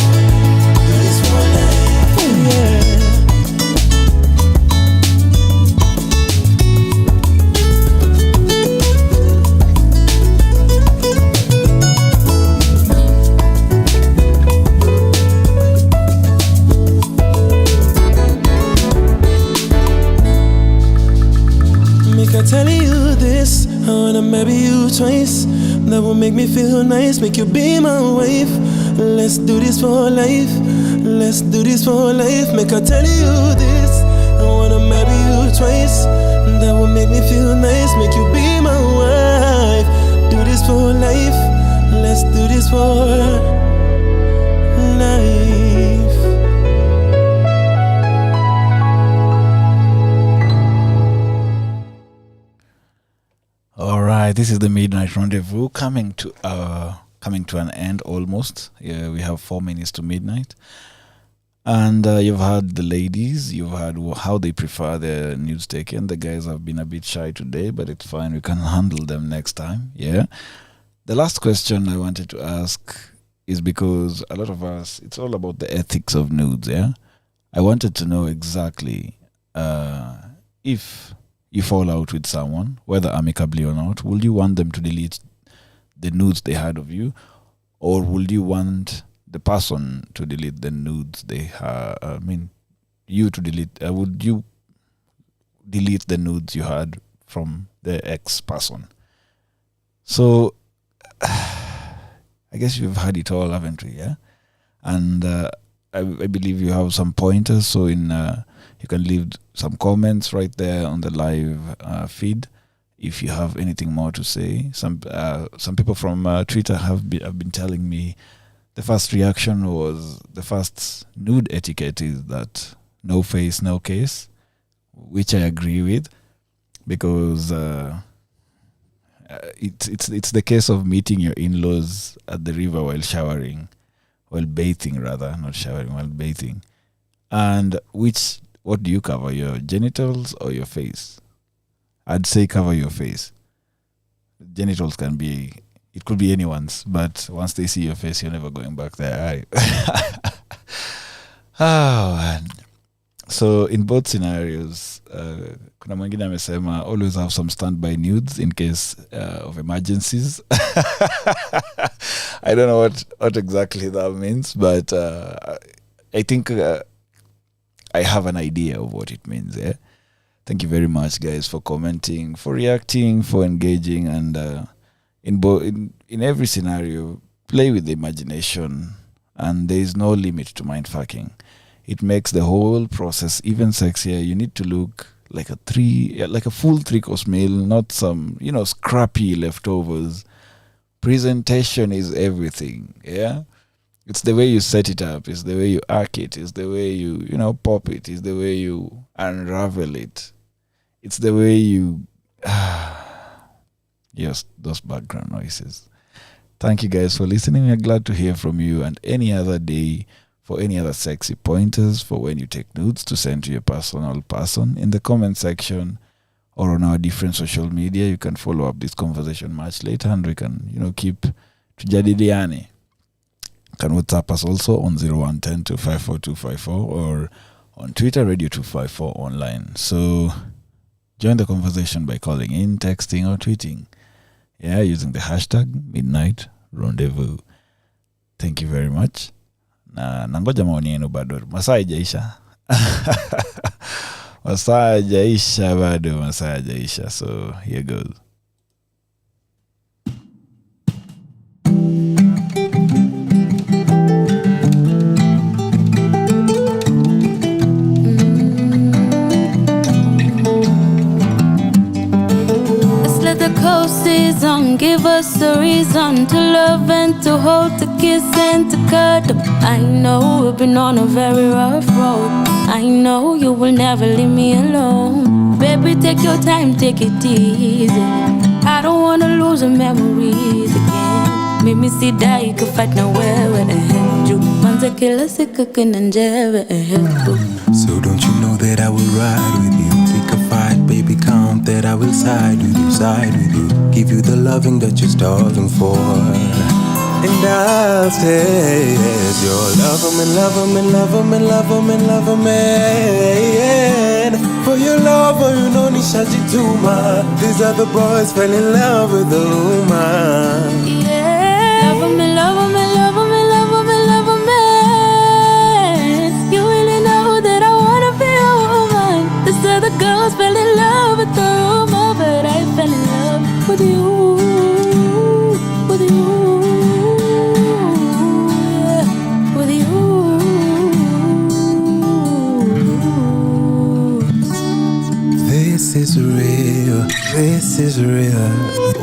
do this for life, yeah. I tell you this, I wanna marry you twice. That will make me feel nice, make you be my wife. Let's do this for life, let's do this for life. Make I tell you this, I wanna marry you twice. That will make me feel nice, make you be my wife. Do this for life, let's do this for life. All right, this is the Midnight Rendezvous coming to an end almost. Yeah, we have 4 minutes to midnight, and you've heard the ladies. You've heard how they prefer their nudes taken. The guys have been a bit shy today, but it's fine. We can handle them next time. Yeah. The last question I wanted to ask is because a lot of us, it's all about the ethics of nudes. Yeah. I wanted to know exactly if you fall out with someone, whether amicably or not, will you want them to delete the nudes they had of you, or will you want the person to delete the nudes they had? I mean, you to delete. Would you delete the nudes you had from the ex person? So, I guess you've had it all, haven't you? Yeah, and I believe you have some pointers. So you can leave some comments right there on the live feed if you have anything more to say. Some people from Twitter have been telling me the first reaction was, the first nude etiquette is that no face, no case, which I agree with, because it's the case of meeting your in-laws at the river while bathing, not showering, while bathing. And what do you cover, your genitals or your face? I'd say cover your face. Genitals it could be anyone's, but once they see your face, you're never going back there. Oh, man. So in both scenarios, kuna mwingine amesema always have some standby nudes in case of emergencies. I don't know what exactly that means, but I think I have an idea of what it means. Yeah. Thank you very much, guys, for commenting, for reacting, for engaging, and in every scenario, play with the imagination, and there is no limit to mind fucking. It makes the whole process even sexier. You need to look like a full 3-course meal, not some scrappy leftovers. Presentation is everything. Yeah. It's the way you set it up. It's the way you arc it. It's the way you pop it. It's the way you unravel it. It's the way you... Yes, those background noises. Thank you guys for listening. We're glad to hear from you, and any other day for any other sexy pointers for when you take notes to send to your personal person in the comment section or on our different social media. You can follow up this conversation much later, and we can, keep tujadiliane. You can WhatsApp us also on 0110 254 254 or on Twitter, Radio 254 online. So join the conversation by calling in, texting, or tweeting. Yeah, using the hashtag Midnight Rendezvous. Thank you very much. Na nangoja maoni yenu bado. Masaa haijaisha. Masaa haijaisha bado, masaa haijaisha. So here goes. Season, give us a reason to love and to hold, to kiss and to cuddle. I know we've been on a very rough road. I know you will never leave me alone. Baby, take your time, take it easy. I don't wanna lose the memories again. Make me see that you can fight nowhere with a hand. You manza kila siku kinanjeve. So don't you know that I will ride with you? Pick a fight, baby, count that I will side with you, side with you. Give you the loving that you're starving for. And I'll stay as your lover, man, lover, man, lover, man, lover, man, lover, man. For your lover, you know nishajituma. These other boys fell in love with the woman. Yeah, lover, man, lover, man, lover, man, lover, man, lover, man. You really know that I wanna be a woman. These other girls fell in love with the woman, but I fell in love with you, with you, yeah, with you. This is real, this is real.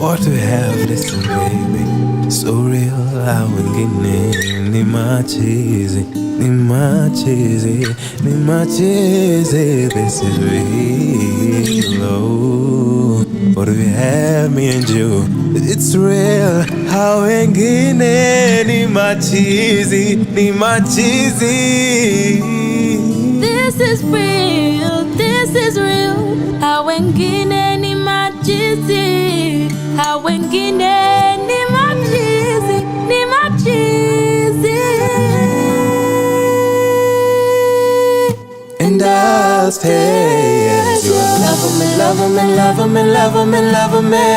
What we have, listen, baby. So real, how we getting ni machizi, ni machizi, ni machizi. This is real, oh. What we have, me and you. It's real, how wengine ni machizi, ni machizi. This is real, this is real. How wengine ni machizi, how wengine ni machizi, ni machizi. And I'll stay as your lover, man, lover, man, lover, man, lover, man, lover, man.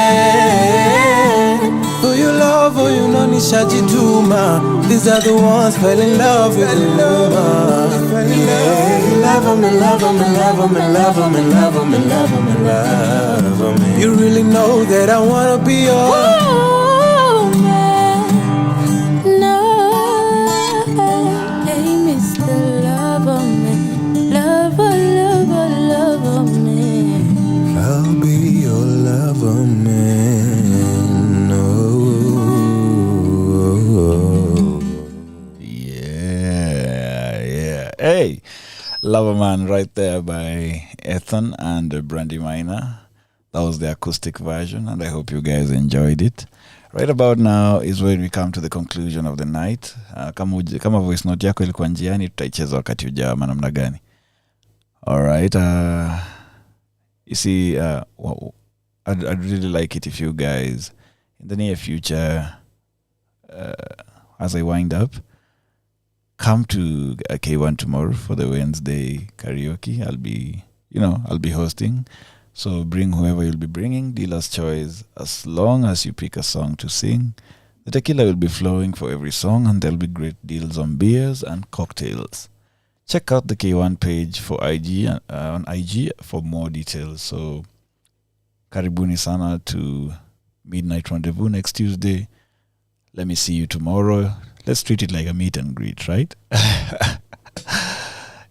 For your love, for you know nishajituma. These are the ones fell in love with the woman. Lover, man, lover, man, lover, man, lover, man, lover, man, lover, man, lover, man. You really know that I wanna be your woman. No, hey, Mr. Lover, man, lover, lover, lover, man. I'll be your lover, man. Oh, yeah. Hey, Lover Man right there by Ethan and Brandy Minor. That was the acoustic version, and I hope you guys enjoyed it. Right about now is when we come to the conclusion of the night. Kama voice note yako ilikuwa njiani, tutaicheza wakati ujao ama namna gani? Alright, you see, I'd really like it if you guys, in the near future, as I wind up, come to K1 tomorrow for the Wednesday karaoke. I'll be hosting. So bring whoever you'll be bringing, dealer's choice. As long as you pick a song to sing, the tequila will be flowing for every song, and there'll be great deals on beers and cocktails. Check out the K1 page for IG on IG for more details. So karibuni sana to Midnight Rendezvous next Tuesday. Let me see you tomorrow. Let's treat it like a meet and greet, right?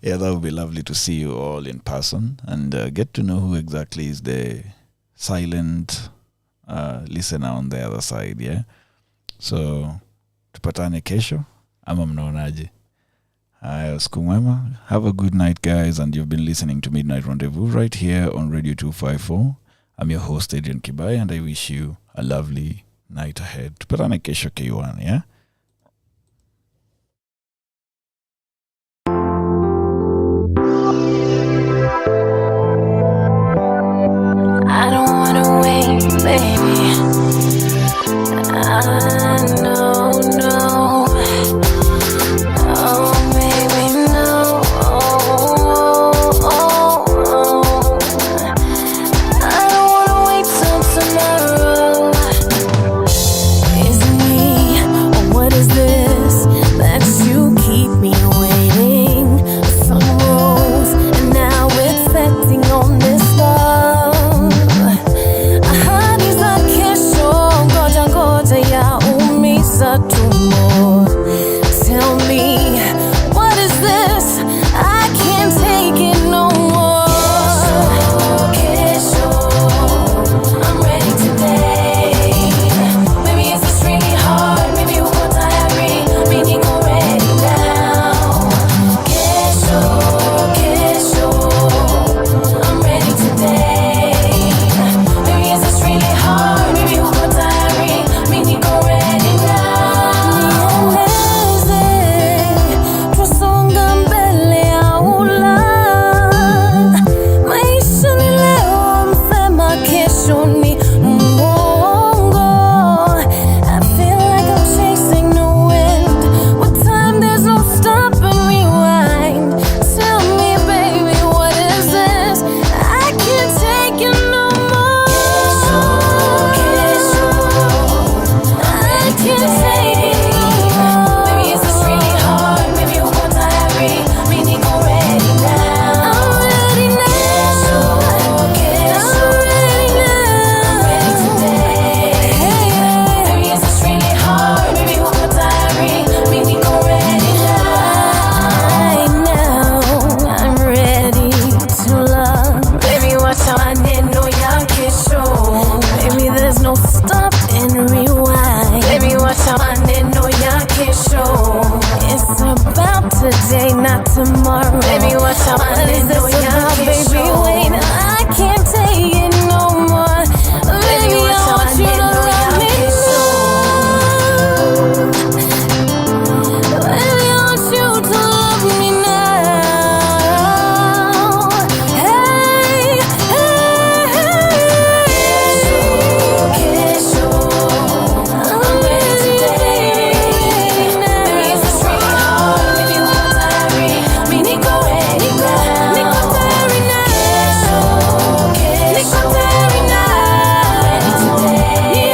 Yeah, that would be lovely to see you all in person and get to know who exactly is the silent listener on the other side, yeah? So, tupatane kesho. Ama mnaonaje? Usiku mwema. Have a good night, guys, and you've been listening to Midnight Rendezvous right here on Radio 254. I'm your host, Adrian Kibai, and I wish you a lovely night ahead. Tupatane kesho K1, yeah? I don't wanna wait, baby. No. Oh, baby, no. I don't wanna wait till tomorrow. Is it me, or what is this that you keep me waiting? The sun rose, and now it's setting on this love. Ahadi za kesho, ngoja yaumiza tumbo. Tell me, what is this? I can't take it no more. Kesho, I'm ready today. Maybe it's just really hard, maybe uko tayari, mi niko ready now. Kesho, I'm ready today. Maybe it's just really hard, maybe uko tayari, mi niko ready now. Nieleze, tusonga mbele au la? Maisha ni leo, msema kesho ni mwongo. I feel like I'm chasing the wind. With time there's no stop and rewind. Tell me, baby, what is this? I can't take it no more. I can't take it no more. Maybe it's just really hard, maybe uko tayari, mi niko ready now. I'm ready now. I'm ready today. Maybe it's just really hard, maybe uko tayari, mi niko ready now. I'm ready to love. Baby, wacha maneno ya kesho. Baby, there's no stop and rewind. Baby, wacha maneno ya kesho. It's about today, not tomorrow. Baby, wacha maneno ya kesho. Baby, wait, I can't take it no more. Baby, I want you to love me now. Baby, I want you to love me now. Hey. Kesho, I'm ready today. Maybe it's just really hard, maybe uko tayari, mi niko ready now. Niko tayari now. Niko tayari now. Ready today.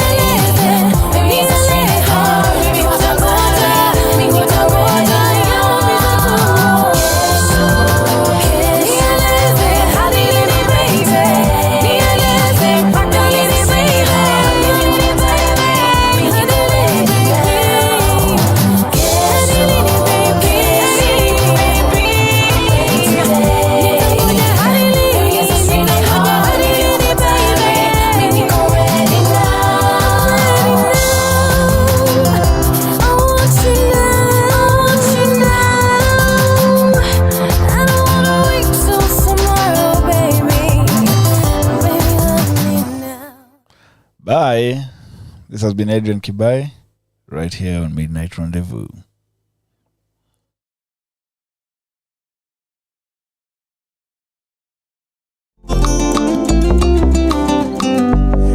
Maybe it's just really hard, maybe uko tayari, mi niko ready now. Nieleze hadithi baby, nieleze mpaka lini baby, mi niko ready now. Bye. This has been Adrian Kibai right here on Midnight Rendezvous.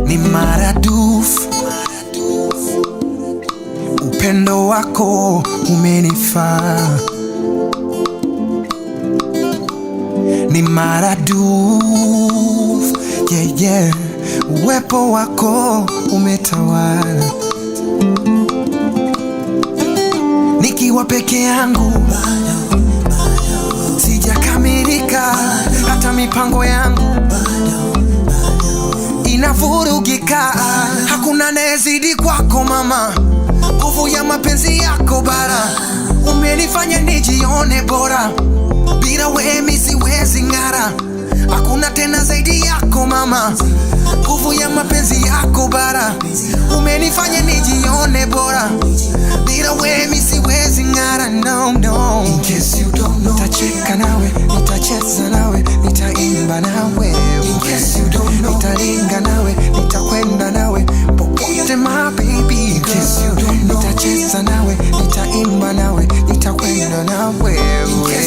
Ni maradufu, upendo wako umenifaa. Ni maradufu, yeah, uwepo wako umetawala. Nikiwa peke yangu sijakamilika, hata mipango yangu inavurugika. Hakuna anayezidi kwako mama, nguvu ya mapenzi yako bara. Umenifanya nijione bora, bila wewe mimi siwezi ng'ara. Hakuna tena zaidi yako mama, nguvu ya mapenzi yako bara. Umenifanya nijione